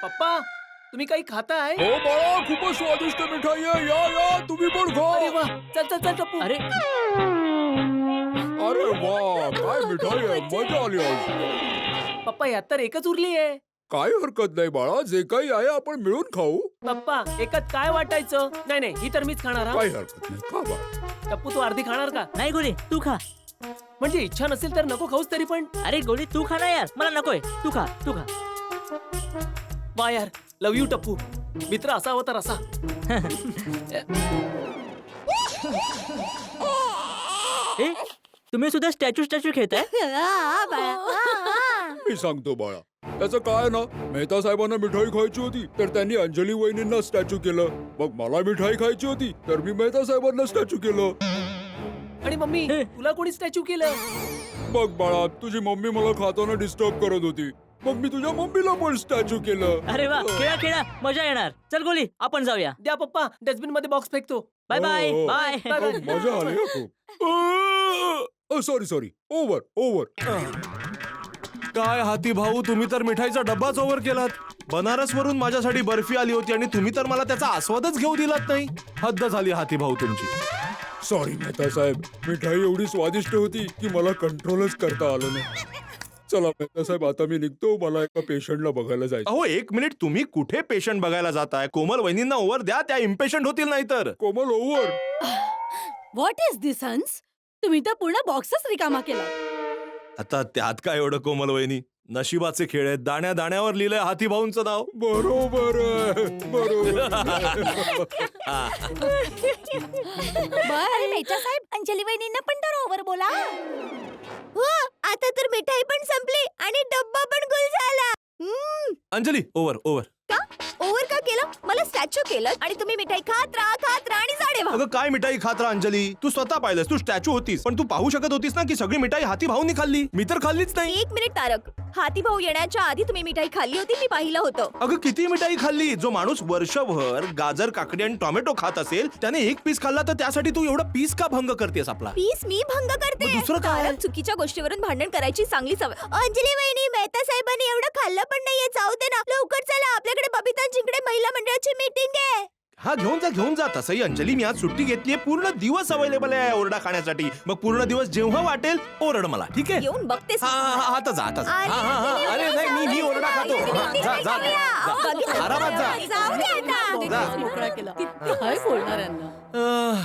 पप्पा तुम्ही काही खाताय? हो बाळा, खूपच स्वादिष्ट मिठाई आहे, या या तुम्ही पण अरे खा. वा, चल चल चल टप्पू. अरे अरे वा, काय मिठाई आहे, मजा आली आज. पप्पा यात तर एकच उरली आहे. काही हरकत नाही बाळा, जे काही आहे आपण मिळून खाऊ. पप्पा एकच काय वाटायचं? नाही नाही, ही तर मीच खाणार. हा काही हरकत नाही, खा बाळा. टप्पू तू अर्धी खाणार का? नाही गोली तू खा. म्हणजे इच्छा नसेल तर नको खाऊस तरी पण. अरे गोली तू खा ना यार, मला नकोय. तू खा तू खा. वा यार, लव यू टप्पू. मित्र असावा तर असा. ए तुम्ही सुद्धा स्टॅच्यू खेळताय? मी सांगतो बाळा, त्याचं काय ना, मेहता साहेबांना मिठाई खायची होती तर त्यांनी अंजली वहिनींना स्टॅच्यू केलं. मग मला मिठाई खायची होती तर मी मेहता साहेबांना स्टॅच्यू केलं. आणि मम्मी तुला कोणी स्टॅच्यू केलं? बघ बाळा, तुझी मम्मी मला खाताना डिस्टर्ब करत होती, मग मी तुझ्या मम्मीला पण स्टॅच्यू केलं. अरे वा, खेळा खेळा, मजा येणार. चल गोली आपण जाऊया. द्या पप्पा, डस्टबिन मध्ये बॉक्स फेकतो. बाय बाय हो, हो. बाय. बाय. मजा आली खूप. Sorry sorry, over over. काय हाती भाऊ, तुम्ही तर मिठाईचा डब्बाच ओव्हर केलात. बनारस वरून माझ्यासाठी बर्फी आली होती आणि तुम्ही तर मला त्याचा आस्वादच घेऊ दिलात नाही. हद्द झाली हाती भाऊ तुमची. सॉरी मेहता साहेब, मिठाई एवढी स्वादिष्ट होती की मला कंट्रोलच करता आलं नाही. चला मेहता साहेब, आता मी निघतो, मला एका पेशंटला बघायला जायचं. अहो एक मिनिट, तुम्ही कुठे पेशंट बघायला जाताय? कोमल वहिनींना ओव्हर द्या, त्या इम्पेशंट होतील नाही तर. कोमल ओव्हर. व्हॉट इज दिस हंस? तुम्ही तर पूर्ण बॉक्सच रिकामा केला. आता त्यात काय एवढं कोमल वहिनी, नशिबाचे खेळ आहेत. दाण्या दाण्यावर लिहिलंय हाती भाऊंचं नाव. बरोबर आहे, बरोबर. अरे मेहता साहेब, अंजली वहिनींना पण तर ओव्हर बोला. हो, आता तर मिठाई पण संपली आणि डब्बा पण गुल झाला. Anjali over over. का ओव्हर का केलं? मला स्टॅच्यू केलं आणि तुम्ही मिठाई खात राहा आणि जाडे व्हा. अगं काय मिठाई खात राहा अंजली, तू स्वतः पाहिलंस, तू स्टॅच्यू होतीस, पण तू पाहू शकत होतीस ना की सगळी मिठाई हाती भाऊंनी खाल्ली. मी तर खाल्लीच नाही. एक मिनिट तारक, हाती भाऊ येण्याच्या आधी तुम्ही मिठाई खाल्ली होती, मी पाहिलं होतं. अगं किती मिठाई खाल्ली. जो माणूस वर्षभर गाजर, काकडी आणि टोमॅटो खात असेल त्याने एक पीस खाल्ला, तर त्यासाठी तू एवढा पीस का भंग करतेस आपला? पीस मी भंग करते? मग दुसरं काय? तारक, चुकीच्या गोष्टीवरून भांडण करायची चांगली सवय. अंजली वहिनी, मेहता साहेबांनी एवढं खाल्लं पण नाहीये, जाऊ दे ना. लवकर चला, आपल्याकडे बबितांजीकडे महिला मंडळाची मीटिंग आहे. हा घेऊन जा. तसंही अंजली मी आज सुट्टी घेतलीये, पूर्ण दिवस अवेलेबल आहे ओरडा खाण्यासाठी. मग पूर्ण दिवस जेव्हा वाटेल ओरड मला, ठीक आहे? येऊन बघतेस. आता जा. अरे नाही, मी ओरडा खातो. जा. आरामात जा. जाऊ दे आता. जा. मोकळा केला. काय बोलणार यांना?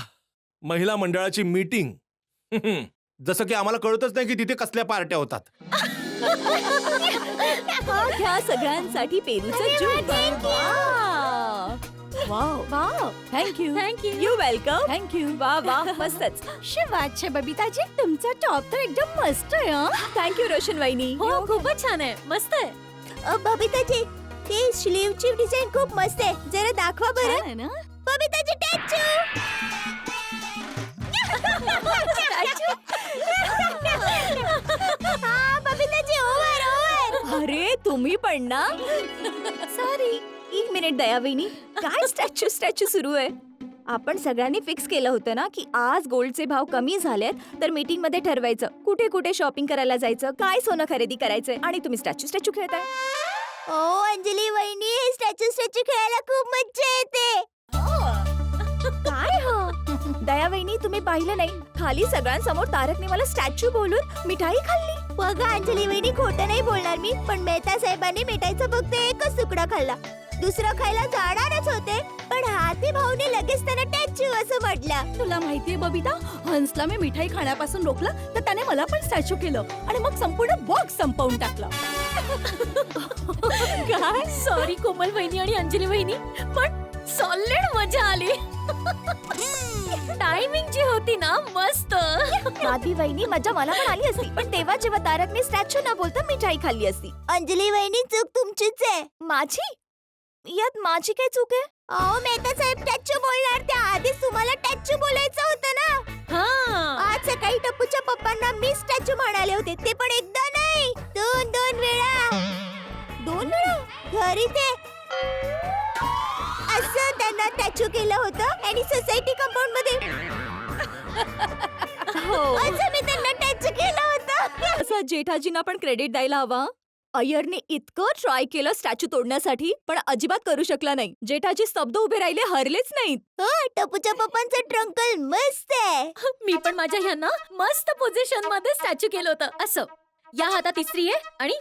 महिला मंडळाची मीटिंग. जसं की आम्हाला कळतच नाही की तिथे कसल्या पार्ट्या होतात. हा घ्या सगळ्यांसाठी पेरूचं juice. Wow wow, thank you thank you. You welcome. Thank you. वा वा, मस्तच. शिवाचे बबिताजी, तुमचा टॉप तर एकदम मस्त आहे. थँक्यू रोशन वहिनी. हो खूपच छान आहे, मस्त आहे. बबिताजी, ते स्लीवची डिझाईन खूप मस्त आहे, जरा दाखवा छान बरं. आहे ना? बबिताजी टॅचू. हा, बबिताजी ओव्हर. अरे तुम्ही पण ना. सॉरी. एक मिनिट दया वहिनी, काय स्टॅच्यू सुरू आहे? आपण सगळ्यांनी फिक्स केलं होतं ना की आज गोल्डचे भाव कमी झालेत तर मीटिंग मध्ये ठरवायचं कुठे कुठे शॉपिंग करायला जायचं, काय सोनं खरेदी करायचंय, आणि तुम्ही स्टॅच्यू खेळताय. ओ अंजली वहिनी, हे स्टॅच्यू खेळायला खूप मज्जा येते. काय हो दया वहिनी, तुम्ही पाहिलं नाही, खाली सगळ्यांसमोर तारकने मला स्टॅच्यू बोलून मिठाई खाल्ली. बघा अंजली वहिनी, खोटं नाही बोलणार मी, पण मेहता साहेबांनी मिठाईचा फक्त एकच तुकडा खाल्ला. दुसरं खायला जाणारच होते पण पण हाती भाऊने लगेच त्याला टॅचू असं म्हटलं. तुला माहितीये बबिता, हंसला मी मिठाई खाण्यापासून रोखलं तर त्याने मला पण स्टॅच्यू केलं आणि मग संपूर्ण बॉक्स संपवून टाकला. काय सॉरी कोमल वहिनी आणि अंजली वहिनी, पण सॉलिड मजा आली. टायमिंग जी होती ना मस्त. माधवी वहिनी मजा मला पण आली असती, पण तेव्हा जेव्हा तारकने स्टॅच्यू न बोलता मिठाई खाल्ली असती. अंजली वहिनी चूक तुमचीच आहे. माझी? यात माझी काय चूक आहे? अहो मेहता साहेब टॅचू बोलणार त्या आधीच तुम्हाला टॅचू बोलायचं होतं ना. हा आज सकाळी टप्पूच्या पप्पांना मी स्टॅच्यू म्हणाले होते, ते पण एकदा नाही, दोन वेळा. 2 वेळा? घरी ते असं त्यांना टॅचू केलं होतं आणि सोसायटी कंपाऊंड मध्ये असं मी त्यांना टॅचू केलं होतं. असं जेठाजींना पण क्रेडिट द्यायला हवा. अय्यरने इतकं ट्राय केलं स्टॅच्यू तोडण्यासाठी, पण अजिबात करू शकला नाही. जेठाजी स्तब्ध उभे राहिले, हरलेच नाहीत. हो, टप्पूच्या पप्पांचं ट्रंकल मस्त आहे. मी पण माझ्या ह्यांना मस्त पोझिशन मध्ये स्टॅच्यू केलं होतं. असं या हातात इस्त्री आहे आणि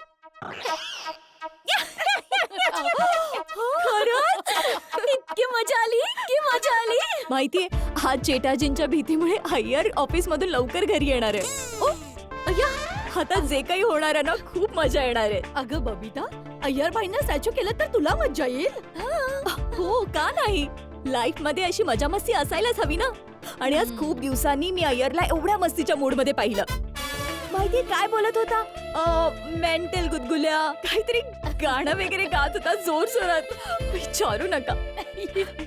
खरंच इतकी मजा आली, इतकी मजा आली. माहितीये, आज जेठाजींच्या भीतीमुळे अय्यर ऑफिस मधून लवकर घरी येणार आहे. ओ अय्या, आता जे काही होणार आहे ना, खूप मजा येणार आहे. अगं बबिता, अय्यर बाईंना स्टॅच्यू केलं तर तुला मजा येईल. हो का नाही, लाईफ मध्ये अशी मजा मस्ती असायलाच हवी ना. आणि आज खूप दिवसांनी मी अय्यरला एवढ्या मस्तीच्या मूड मध्ये पाहिलं. माहिती काय बोलत होता? मेंटल गुदगुल्या, काहीतरी गाणं वगैरे गात होता जोर जोरात. विचारू नका.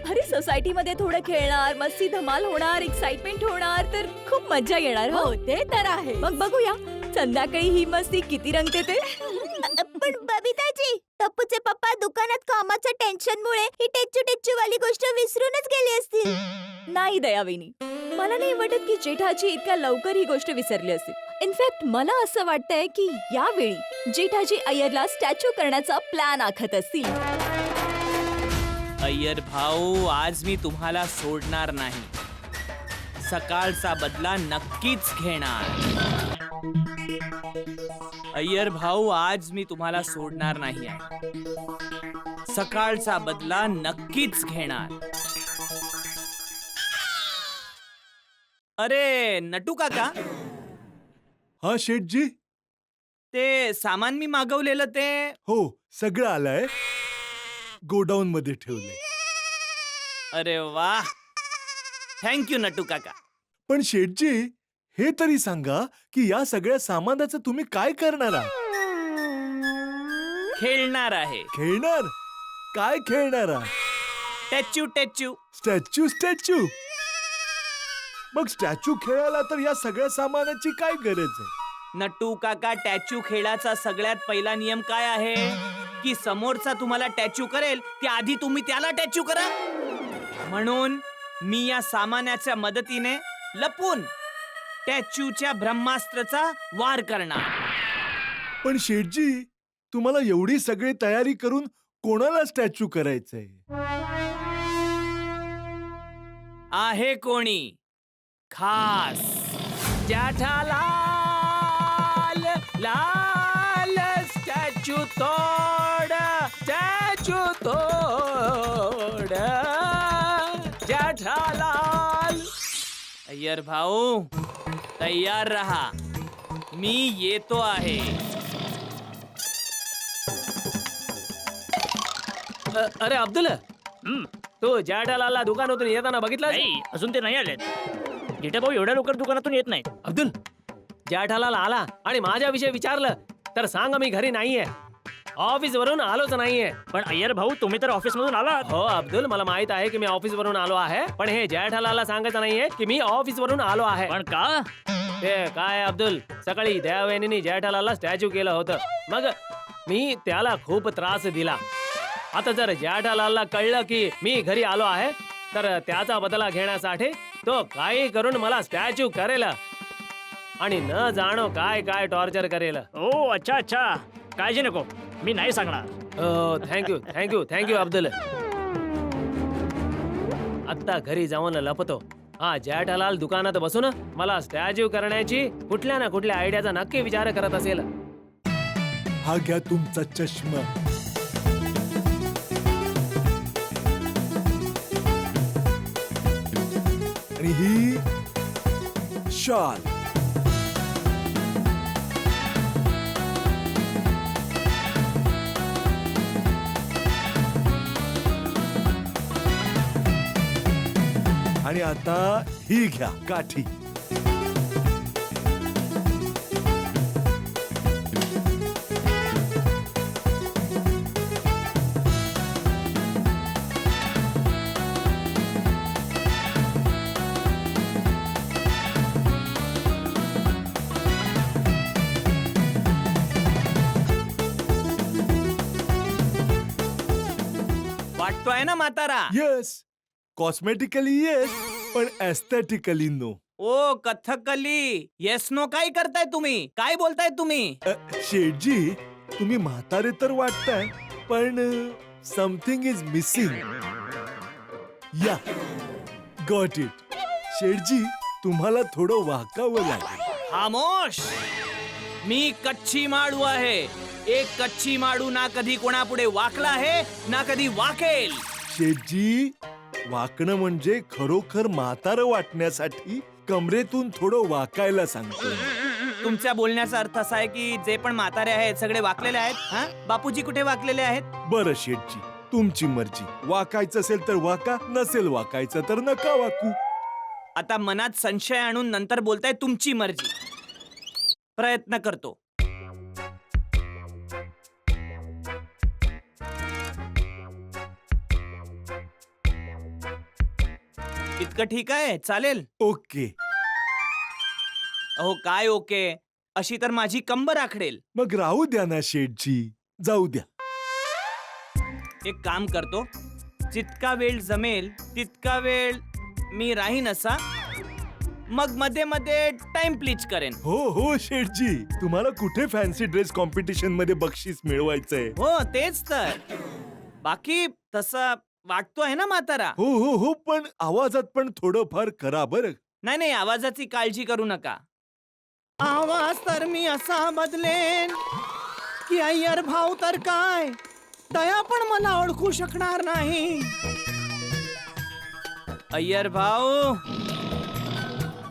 अरे सोसायटी मध्ये थोडं खेळणार, मस्ती धमाल होणार, एक्साइटमेंट होणार, तर खूप मजा येणार. हो ते तर आहे. मग बघूया संध्याकाळी ही मस्ती किती रंगते ते. पण बबिताजी, टप्पूचे पप्पा दुकानात कामाच्या टेन्शनमुळे ही टेच्चू वाली गोष्ट विसरूनच गेली असतील. नाही दयाविनी, मला नाही वाटत की जेठाजी इतक्या लवकर ही गोष्ट विसरली असतील. इनफॅक्ट मला असं वाटतंय की यावेळी जेठाजी अय्यरला स्टॅच्यू करण्याचा प्लॅन आखत असतील. अय्यर भाऊ, आज मी तुम्हाला सोडणार नाही. सकाळचा बदला नक्कीच घेणार. अय्यर भाऊ, आज मी तुम्हाला सोडणार नाही आहे. सकाळचा बदला नक्कीच घेणार. अरे नटू काका, हा शेठजी. ते सामान मी मागवलेलं ते. हो, सगळं आलंय. गोडाऊन मध्ये ठेवलंय. अरे वा, थँक्यू नटू काका. पण शेठजी, हे तरी सांगा की या सगळ्या सामानाचं तुम्ही काय करणार आहात? खेळणार आहे. खेळणार? काय खेळणार आहात? टॅच्यू टॅच्यू. स्टॅच्यू. मग स्टॅच्यू खेळायला तर या सगळ्या सामानाची काय गरज आहे? नटू काका, टॅच्यू खेळाचा सगळ्यात पहिला नियम काय आहे की समोरचा तुम्हाला टॅच्यू करेल त्या आधी तुम्ही त्याला टॅच्यू करा. म्हणून मी या सामानाच्या मदतीने लपून टॅच्यूच्या ब्रह्मास्त्राचा वार करणार. पण शेठजी, तुम्हाला एवढी सगळी तयारी करून कोणाला स्टॅच्यू करायचंय? आहे कोणी खास. जेठालाल लाल स्टॅच्यू तोड, स्टॅच्यू तोड. जेठालाल. अय्यर भाऊ, तयार रहा, मी येतो आहे. अरे अब्दुल, तू जेठालालला दुकानातून येताना बघितलं? नाही, अजून ते नाही आलेत. जेठा भाऊ एवढ्या लवकर दुकानातून येत नाहीत. अब्दुल, जेठालाल आला आणि माझ्याविषयी विचारलं तर सांग मी घरी नाहीये, ऑफिस वरून आलोच नाहीये. पण अय्यर भाऊ, तुम्ही तर ऑफिस मधून आलात. हो अब्दुल, मला माहित आहे की मी ऑफिस वरून आलो आहे, पण हे जेठालालला सांगायचं नाहीये की मी ऑफिस वरून आलो आहे. पण का? ते काय अब्दुल, सकाळी दयावहिनीने जेठालालला स्टॅच्यू केलं होतं, मग मी त्याला खूप त्रास दिला. आता जर जेठालालला कळलं की मी घरी आलो आहे तर त्याचा बदला घेण्यासाठी तो काही करून मला स्टॅच्यू करेल आणि न जाणो काय काय टॉर्चर करेल. ओ अच्छा, काळजी नको, मी नाही सांगणार. थँक्यू अब्दुल. आता घरी जाऊन लपतो. हा जेठालाल दुकानात बसून मला स्टॅच्यू करण्याची कुठल्या ना कुठल्या आयडियाचा नक्की विचार करत असेल. हा घ्या तुमचा चष्मा. आणि ही शाल. आणि आता ही घ्या काठी. वाटतोय ना म्हातारा? येस, कॉस्मेटिकली येस, पण एस्थेटिकली नो. ओ कथकली, येस नो काय करताय तुम्ही? काय बोलताय तुम्ही? शेठजी, तुम्ही म्हातारे तर वाटताय, पण समथिंग इज मिसिंग. या, गॉट इट. शेठजी, तुम्हाला थोडं वाकावं लागेल. खामोश. मी कच्ची माडू आहे. एक कच्ची माडू ना कधी कोणापुढे वाकला आहे ना कधी वाकेल. शेठजी, वाकणं म्हणजे खरोखर म्हातारं वाटण्यासाठी कमरेतून थोडं वाकायला सांगतोय. तुमच्या बोलण्याचा अर्थ असा आहे की जे पण म्हातारे आहेत सगळे वाकलेले आहेत. हा, बापूजी कुठे वाकलेले आहेत? बरं शेठजी, तुमची मर्जी. वाकायचं असेल तर वाका, नसेल वाकायचं तर नका वाकू. आता मनात संशय आणून नंतर बोलताय तुमची मर्जी. प्रयत्न करतो. इतकं ठीक आहे? चालेल? ओके. अहो काय ओके, अशी तर माझी कंबर आखडेल. मग राहू द्या ना शेठजी, जाऊ द्या. एक काम करतो, जितका वेळ जमेल तितका वेळ मी राहीन असा, मग मध्ये मध्ये टाइम प्लीज करेन. हो हो शेठजी, तुम्हाला कुठे फॅन्सी ड्रेस कॉम्पिटिशन मध्ये बक्षीस मिळवायचंय? हो तेच तर. बाकी तसा वाटतोय ना म्हातारा? हो हो हो, पण आवाजात पण थोडंफार करा बरं. नाही नाही, आवाजाची काळजी करू नका. आवाज तर मी असा बदलेन की अय्यर भाऊ तर काय, दया पण मला ओळखू शकणार नाही. अय्यर भाऊ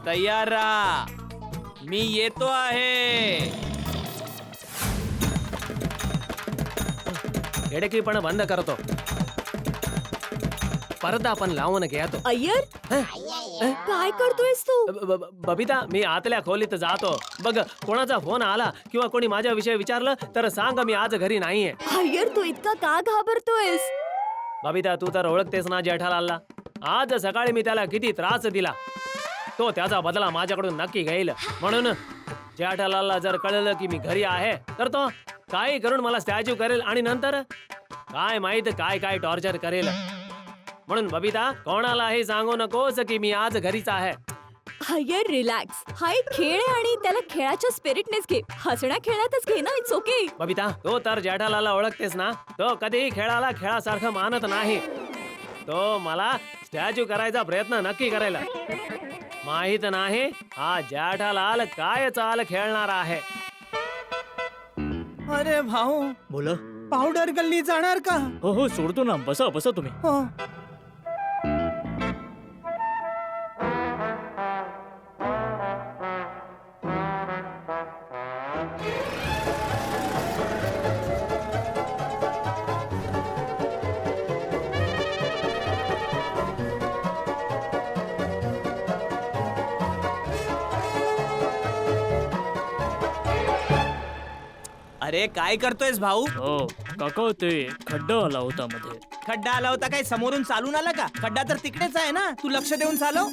तयार राहा, मी येतो आहे. खिडकी पण बंद करतो. पडदा पण लावून घ्या तो. अय्यर, काय करतोयस तू? बबिता, मी आतल्या खोलीत जातो. बघ, कोणाचा फोन आला किंवा कोणी माझ्याविषयी विचारलं तर सांग मी आज घरी नाहीये. अय्यर, तू इतका का घाबरतोयस? बबिता, तू तर ओळखतेस ना जेठालालला. आज सकाळी मी त्याला किती त्रास दिला. तो त्याचा बदला माझ्याकडून नक्की घेईल. म्हणून जेठालालला जर कळलं की मी घरी आहे तर तो काही करून मला स्टॅच्यू करेल आणि नंतर काय माहित काय काय टॉर्चर करेल. म्हणून बबिता, कोणालाही सांगू नकोस की मी आज घरीच आहे. अय्यर, रिलॅक्स. हा एक खेळ आहे आणि त्याला खेळाच्या स्पिरिटनेच घे. हसण्या खेळातच घे ना. It's okay. बबिता, तो तर जेठालालला ओळखतेस ना. तो कधीही खेळाला खेळासारखं मानत नाही. तो मला स्टॅच्यू करायचा प्रयत्न नक्की करेल. माहित नाही हा जेठालाल काय चाल खेळणार आहे. अरे भाऊ, बोला. पावडर गल्ली जाणार का? हो हो, सोडतो ना. बसा बसा तुम्ही. हो. अरे काय करतोयस भाऊ? हो काका, ते खड्डा आला होता मध्ये. खड्डा आला होता काय? समोरून चालून आला का? खड्डा तर तिकडेच आहे ना. तू लक्ष देऊन चालव.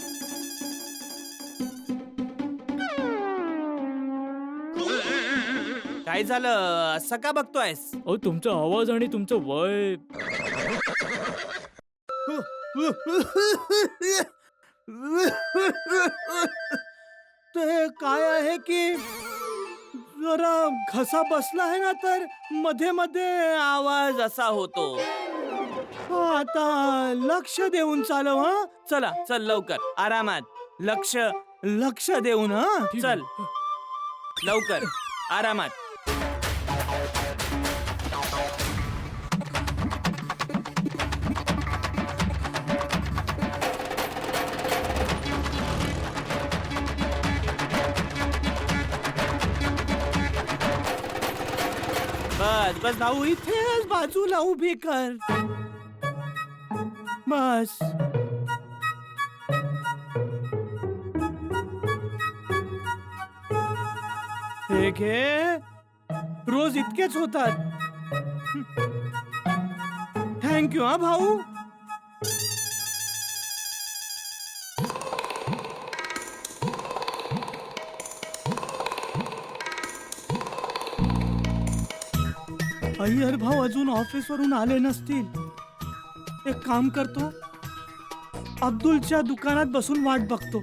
काय झालं? असं का बघतोयस? अहो, तुमचा आवाज आणि तुमचं वय. ते काय आहे की जरा घसा बसला आहे ना, तर मध्ये मध्ये आवाज असा होतो. आता लक्ष देऊन चालव. हा, चला चल लवकर, आरामात. लक्ष लक्ष देऊन. हा चल लवकर, आरामात. बस बस भाऊ इथेच बाजूला उभी कर. बस. हे घे. रोज इतकेच होतात. थँक्यू हा भाऊ. अय्यर भाऊ अजून ऑफिसवरून आले नसतील. एक काम करतो, अब्दुलच्या दुकानात बसून वाट बघतो.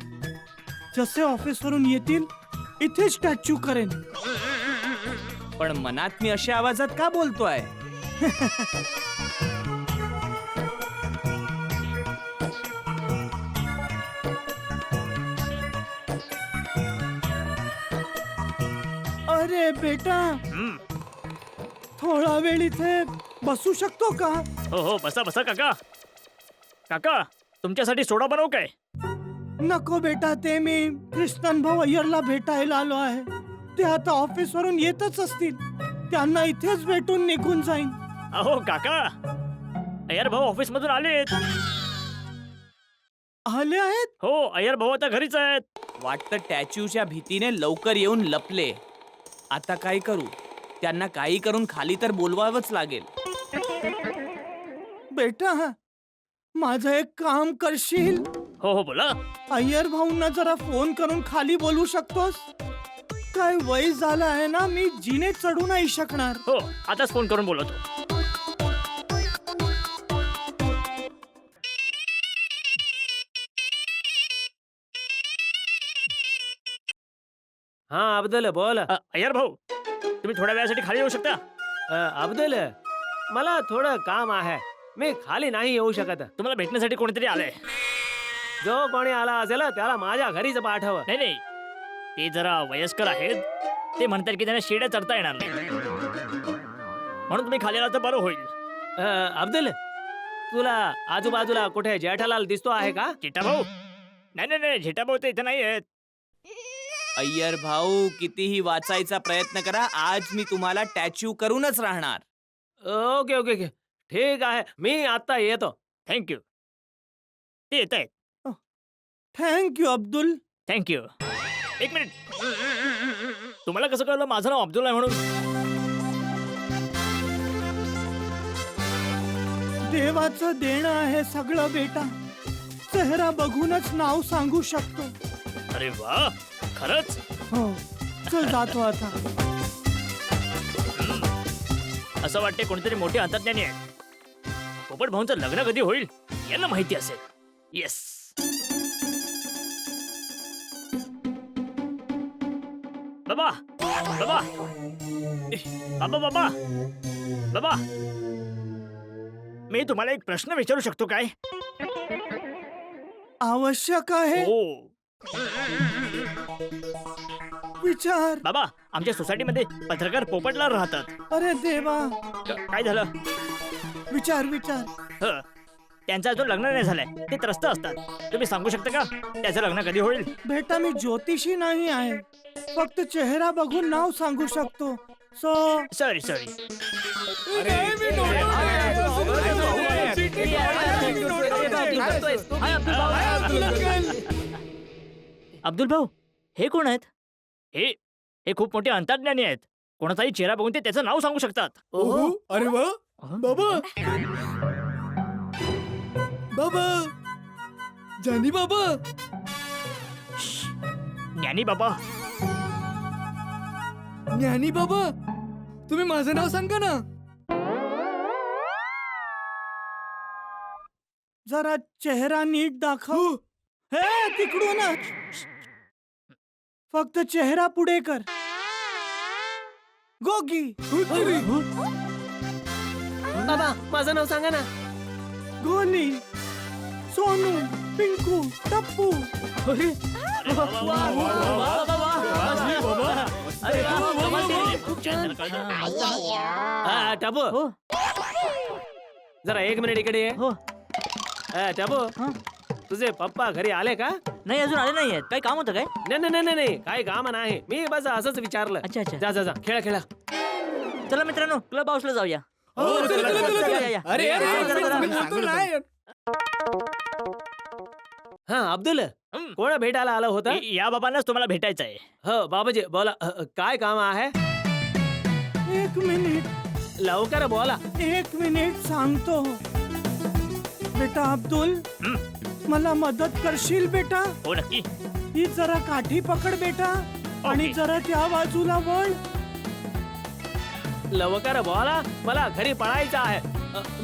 जसे ऑफिसवरून येतील इथे स्टॅच्यू करेन. पण मनात मी अशा आवाजात का बोलतोय? अरे बेटा, थोडा वेळ इथे बसू शकतो का? हो हो, बसा बसा काका. काका, तुमच्यासाठी सोडा बनवू काय? नको बेटा, ते मी कृष्णन भाऊ अय्यरला भेटायला आलो आहे. ते आता ऑफिस वरून येतच असतील. त्यांना इथेच भेटून निघून जाईन. अहो काका, अय्यर भाऊ ऑफिस मधून आलेत. आले आहेत? हो, अय्यर भाऊ आता घरीच आहेत. वाटतं टॅच्यूच्या भीतीने लवकर येऊन लपले. आता काय करू? त्यांना काही करून खाली तर बोलवावंच लागेल. बेटा, माझं एक काम करशील? हो हो, बोला. अय्यर भाऊंना जरा फोन करून खाली बोलवू शकतोस? काय वय झालं आहे ना, मी जिने चढू नाही शकणार. हो, आताच फोन करून बोलवतो. हा अब्दुल बोल. अय्यर भाऊ, तुम्ही थोड्या वेळासाठी खाली येऊ शकता? अब्दुल, मला थोडं काम आहे. मी खाली नाही येऊ शकत. तुम्हाला भेटण्यासाठी कोणीतरी आलंय. जो कोणी आला असेल त्याला माझ्या घरीच पाठव. नाही नाही, ते जरा वयस्कर आहेत. ते म्हणतात की त्यांना शिड्या चढता येणार नाही, म्हणून तुम्ही खाली आला तर बरं होईल. अब्दुल, तुला आजूबाजूला कुठे जेठालाल दिसतो आहे का? झेटा भाऊ? नाही नाही नाही, झेटा भाऊ ते इथे नाही आहेत. अय्यर भाऊ, कितीही वाचायचा प्रयत्न करा, आज मी तुम्हाला टॅच्यू करूनच राहणार. ओके ओके ओके, ठीक आहे. मी आता येतो. थँक्यू. ते येत आहेत. थँक्यू अब्दुल. थँक्यू. एक मिनिट, तुम्हाला कसं कळलं माझं नाव अब्दुल आहे म्हणून? देवाचं देणं आहे सगळं बेटा. चेहरा बघूनच नाव सांगू शकतो. अरे वा, खरंच? हो, चल जातो आता. असं वाटते कोणीतरी मोठे अंतर्ज्ञानी आहे. पोपट भाऊंचं लग्न कधी होईल यांना माहिती असेल. येस. बाबा बाबा बाबा बाबा बाबा, मी तुम्हाला एक प्रश्न विचारू शकतो काय? आवश्यक आहे. हो. विचार. बाबा, आमच्या सोसायटीमध्ये पत्रकार पोपटला राहतात. अरे देवा, काय झालं? विचार विचार. हं, त्यांचं अजून लग्न नाही झालंय. ते त्रस्त असतात. तुम्ही सांगू शकता का त्याचं लग्न कधी होईल? बेटा, मी ज्योतिषी नाही आहे. फक्त चेहरा बघून नाव सांगू शकतो. Sorry sorry. अब्दुल भाऊ, हे कोण आहेत? हे खूप मोठे अंतर्ज्ञानी आहेत. कोणाचाही चेहरा बघून ते त्याचं नाव सांगू शकतात. अरे वा, बाबा बाबा, जानी बाबा. ज्ञानी बाबा. ज्ञानी बाबा, तुम्ही माझं नाव सांगा ना. जरा चेहरा नीट दाखव. हे तिकडूनच. फक्त चेहरा पुढे कर. गोगी. बाबा, माझं नाव सांगा ना. गोली. सोनू. पिंकू. टप्पू. टाबू, जरा एक मिनिट इकडे ये. टाबू, तुझे पप्पा घरी आले का? नाही, अजून आले नाहीयेत. काही काम होतं काय? नाही नाही नाही नाही, काही काम नाही. मी बस असंच विचारलं. अच्छा अच्छा. जा जा जा, खेळा खेळा. चला मित्रांनो क्लब हाऊसला जाऊया या, या. अरे हा अब्दुल हं. कोणा भेटायला आलं होतं? या बाबांनाच तुम्हाला भेटायचं आहे. हो बाबाजी बोला काय काम आहे? एक मिनिट, लवकर बोला. एक मिनिट सांगतो. बेटा अब्दुल, हं. मला मदत करशील बेटा? हो नक्की. ही जरा काठी पकड बेटा आणि ओके. जरा त्या बाजूला वळ. लवकर बोला, मला घरी पळायचं आहे,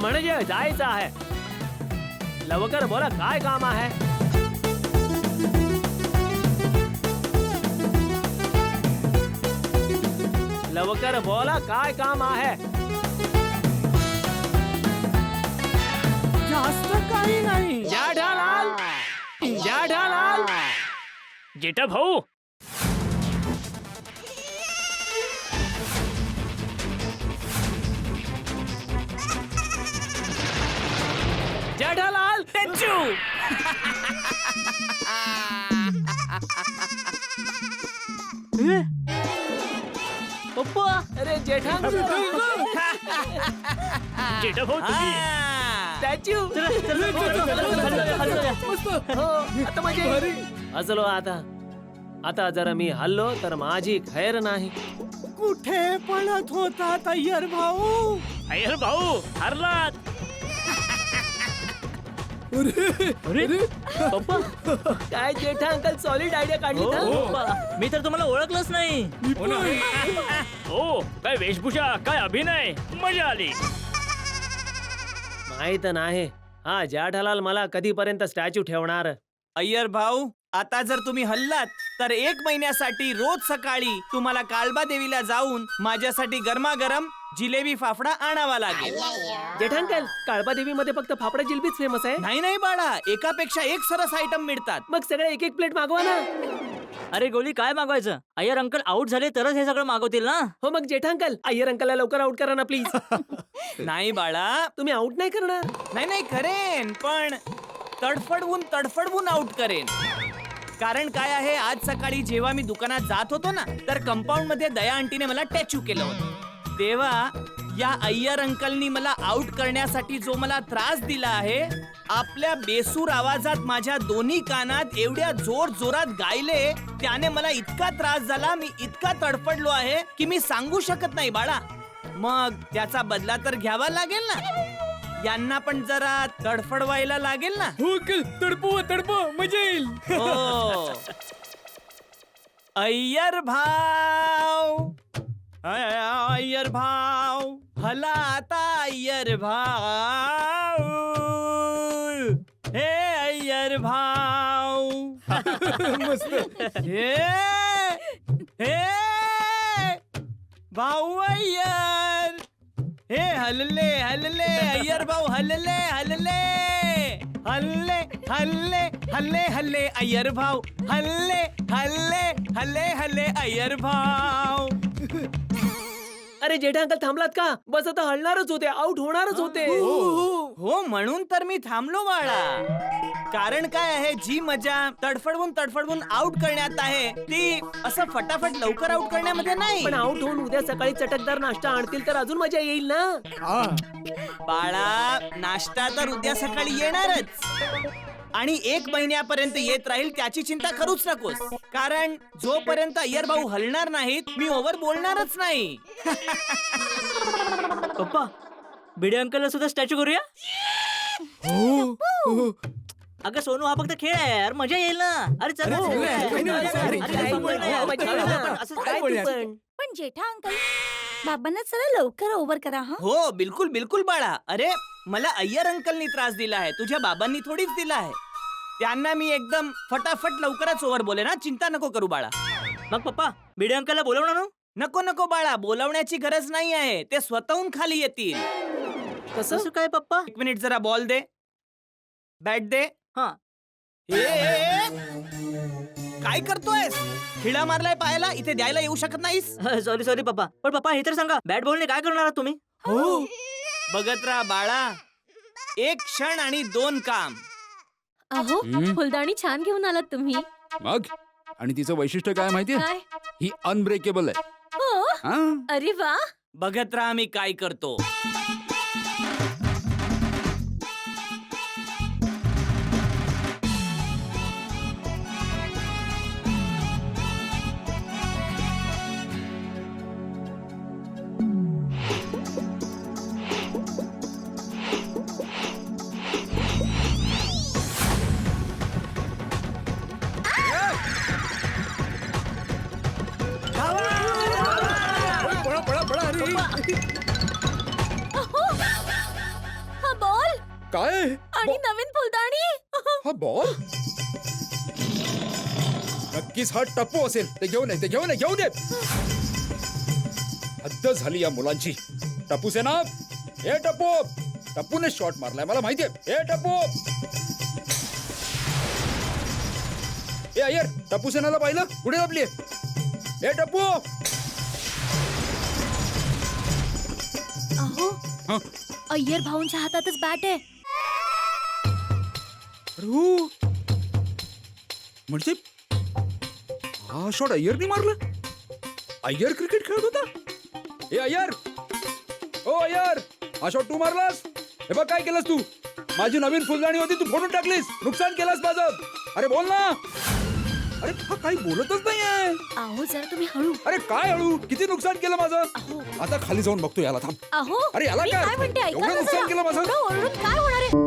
म्हणजे जायचं आहे. लवकर बोला काय काम आहे? लवकर बोला काय काम आहे? जास्त काही नाही. जेठालाल, जेठालाल. जेठा भाऊ जेठालाल. पप्पा. अरे जेठा जेठा भाऊ तुम्ही स्टॅच्यू. चला, चला, खाली जाऊया. हो आता म्हणजे हसलो आता जर मी हल्लो तर माझी खैर नाही. कुठे पळत होता अय्यर भाऊ? अय्यर भाऊ हरलात. अरे पप्पा. काय जेठा अंकल सॉलिड आयडिया काढली हो, ना? पप्पा. मी तर तुम्हाला ओळखलंच नाही. हो काय वेशभूषा, काय अभिनय, मजा आली. माहित नाही हा जेठालाल मला कधीपर्यंत स्टॅच्यू ठेवणार. अय्यर भाऊ, आता जर तुम्ही हल्लात तर 1 महिन्यासाठी रोज सकाळी तुम्हाला काळबा देवीला जाऊन माझ्यासाठी गरमागरम जिलेबी फाफडा आणावा लागेल. जेठा अंकल काळबा देवी मध्ये फक्त फाफडा जिलबीच फेमस आहे. नाही नाही बाळा, एकापेक्षा एक सरस आयटम मिळतात. मग सगळे एक एक प्लेट मागवा ना. अरे गोली काय मागवायचं? अय्यर अंकल आउट झाले तरच हे सगळं मागवतील ना. हो मग जेठा अंकल अय्यर अंकलला लवकर आउट करा ना प्लीज. नाही बाळा, तुम्ही आउट नाही करणार. नाही करेन, पण तडफडवून आउट करेन. कारण काय आहे, आज सकाळी जेव्हा मी दुकानात जात होतो ना, तर कंपाऊंड मध्ये दया आंटीने मला टॅचू केलं होतं. तेव्हा या अय्यर अंकलनी मला आउट करण्यासाठी जो मला त्रास दिला आहे, आपल्या बेसूर आवाजात माझ्या दोन्ही कानात एवढ्या जोरात गायले, त्याने मला इतका त्रास झाला, मी इतका तडफडलो आहे की मी सांगू शकत नाही बाळा. मग त्याचा बदला तर घ्यावा लागेल ना. यांना पण जरा तडफडवायला लागेल ना. तडपो मजा येईल. हो. अय्यर भाव, अय्यर भाव, हला आता अय्यर भाव, हे अय्यर भाव. हे भाऊ अय्यर, हे हल्ले अय्यर भाऊ, हल्ले अय्यर भाऊ, हल्ले अय्यर भाव. अरे जेठा अंकल थांबलात का? बस आता हलणारच होते, आउट होणारच होते. हो म्हणून तर मी थांबलो बाळा. कारण काय आहे, जी मजा तडफडवून आउट करण्यात आहे, ती असं फटाफट लवकर आउट करण्यामध्ये नाही. पण आउट होऊन उद्या सकाळी चटकदार नाश्ता आणतील तर अजून मजा येईल ना. बाळा, नाश्ता तर उद्या सकाळी येणारच आणि 1 महिन्यापर्यंत येत राहील, त्याची चिंता करूच नकोस. कारण जोपर्यंत अय्यर भाऊ हलणार नाहीत, मी ओव्हर बोलणारच नाही. पप्पा भिडे अंकलला सुद्धा स्टॅच्यू करूया. अगं सोनू, हा फक्त खेळ आहे यार, मजा येईल ना. अरे चल पण जेठा अंकल, बाबांना जरा लवकर ओव्हर करा. हा हो बिलकुल बाळा. अरे मला अय्यर अंकलनी त्रास दिला आहे, तुझ्या बाबांनी थोडीच दिला आहे. त्यांना मी एकदम फटाफट लवकरच ओव्हर बोले ना, चिंता नको करू बाळा. मग पप्पा भिडे अंकलला बोलवणार ना. नको बाळा, बोलावण्याची गरज नाही आहे, ते स्वतःहून खाली येतील. कसं काय पप्पा? 1 मिनिट, जरा बॉल दे, बॅट दे. हा. काय करतोयस? खिळा मारलाय पायाला, इथे द्यायला येऊ शकत नाहीस. सॉरी पप्पा. पण पप्पा हे तर सांगा, बॅट बॉलने काय करणार आहात तुम्ही? हो बघत राहा बाळा, 1 क्षण आणि 2 काम. अहो फुलदाणी छान घेऊन आलात तुम्ही. मग आणि तिचं वैशिष्ट्य काय माहितीये? काय? ही अनब्रेकेबल आहे. हो हा? अरे वा. बघत राहा मी काय करतो. पळा पळा पळा अरे हा बॉल काय आणि नवीन फुलदाणी. हा बॉल नक्कीच हा टप्पू असेल. ते घेऊन ये, ते घेऊन ये, घेऊन ये. हद्द झाली या मुलांची. टप्पू सेना, ए टप्पू, टप्पूने शॉट मारलाय मला माहितीये. ए टप्पू, ए अय्यर, टप्पू सेनाला पाहिलं कुठे लपलीये? ए टप्पू. अहो हं? अय्यर भाऊंच्या हातातच बॅट आहे. अरे हो. म्हणजे हा शॉट अय्यरने मारला. अय्यर क्रिकेट खेळत होता. ए अय्यर, ओ अय्यर, हा शॉट तू मारलास. हे बघ काय केलंस तू. माझी नवीन फुलदाणी होती, तू फोडून टाकलीस. नुकसान केलंस माझं. अरे बोल ना. अरे हा काही बोलतच नाहीये. अहो जरा तुम्ही हळू. अरे काय हळू, किती नुकसान केलं माझं. अहो आता खाली जाऊन बघतो याला. थांब. अहो अरे याला मी काय? काय म्हणते ऐका एवढं ना नुकसान जरा. केलं माझं? एवढं ओरडून काय होणार आहे.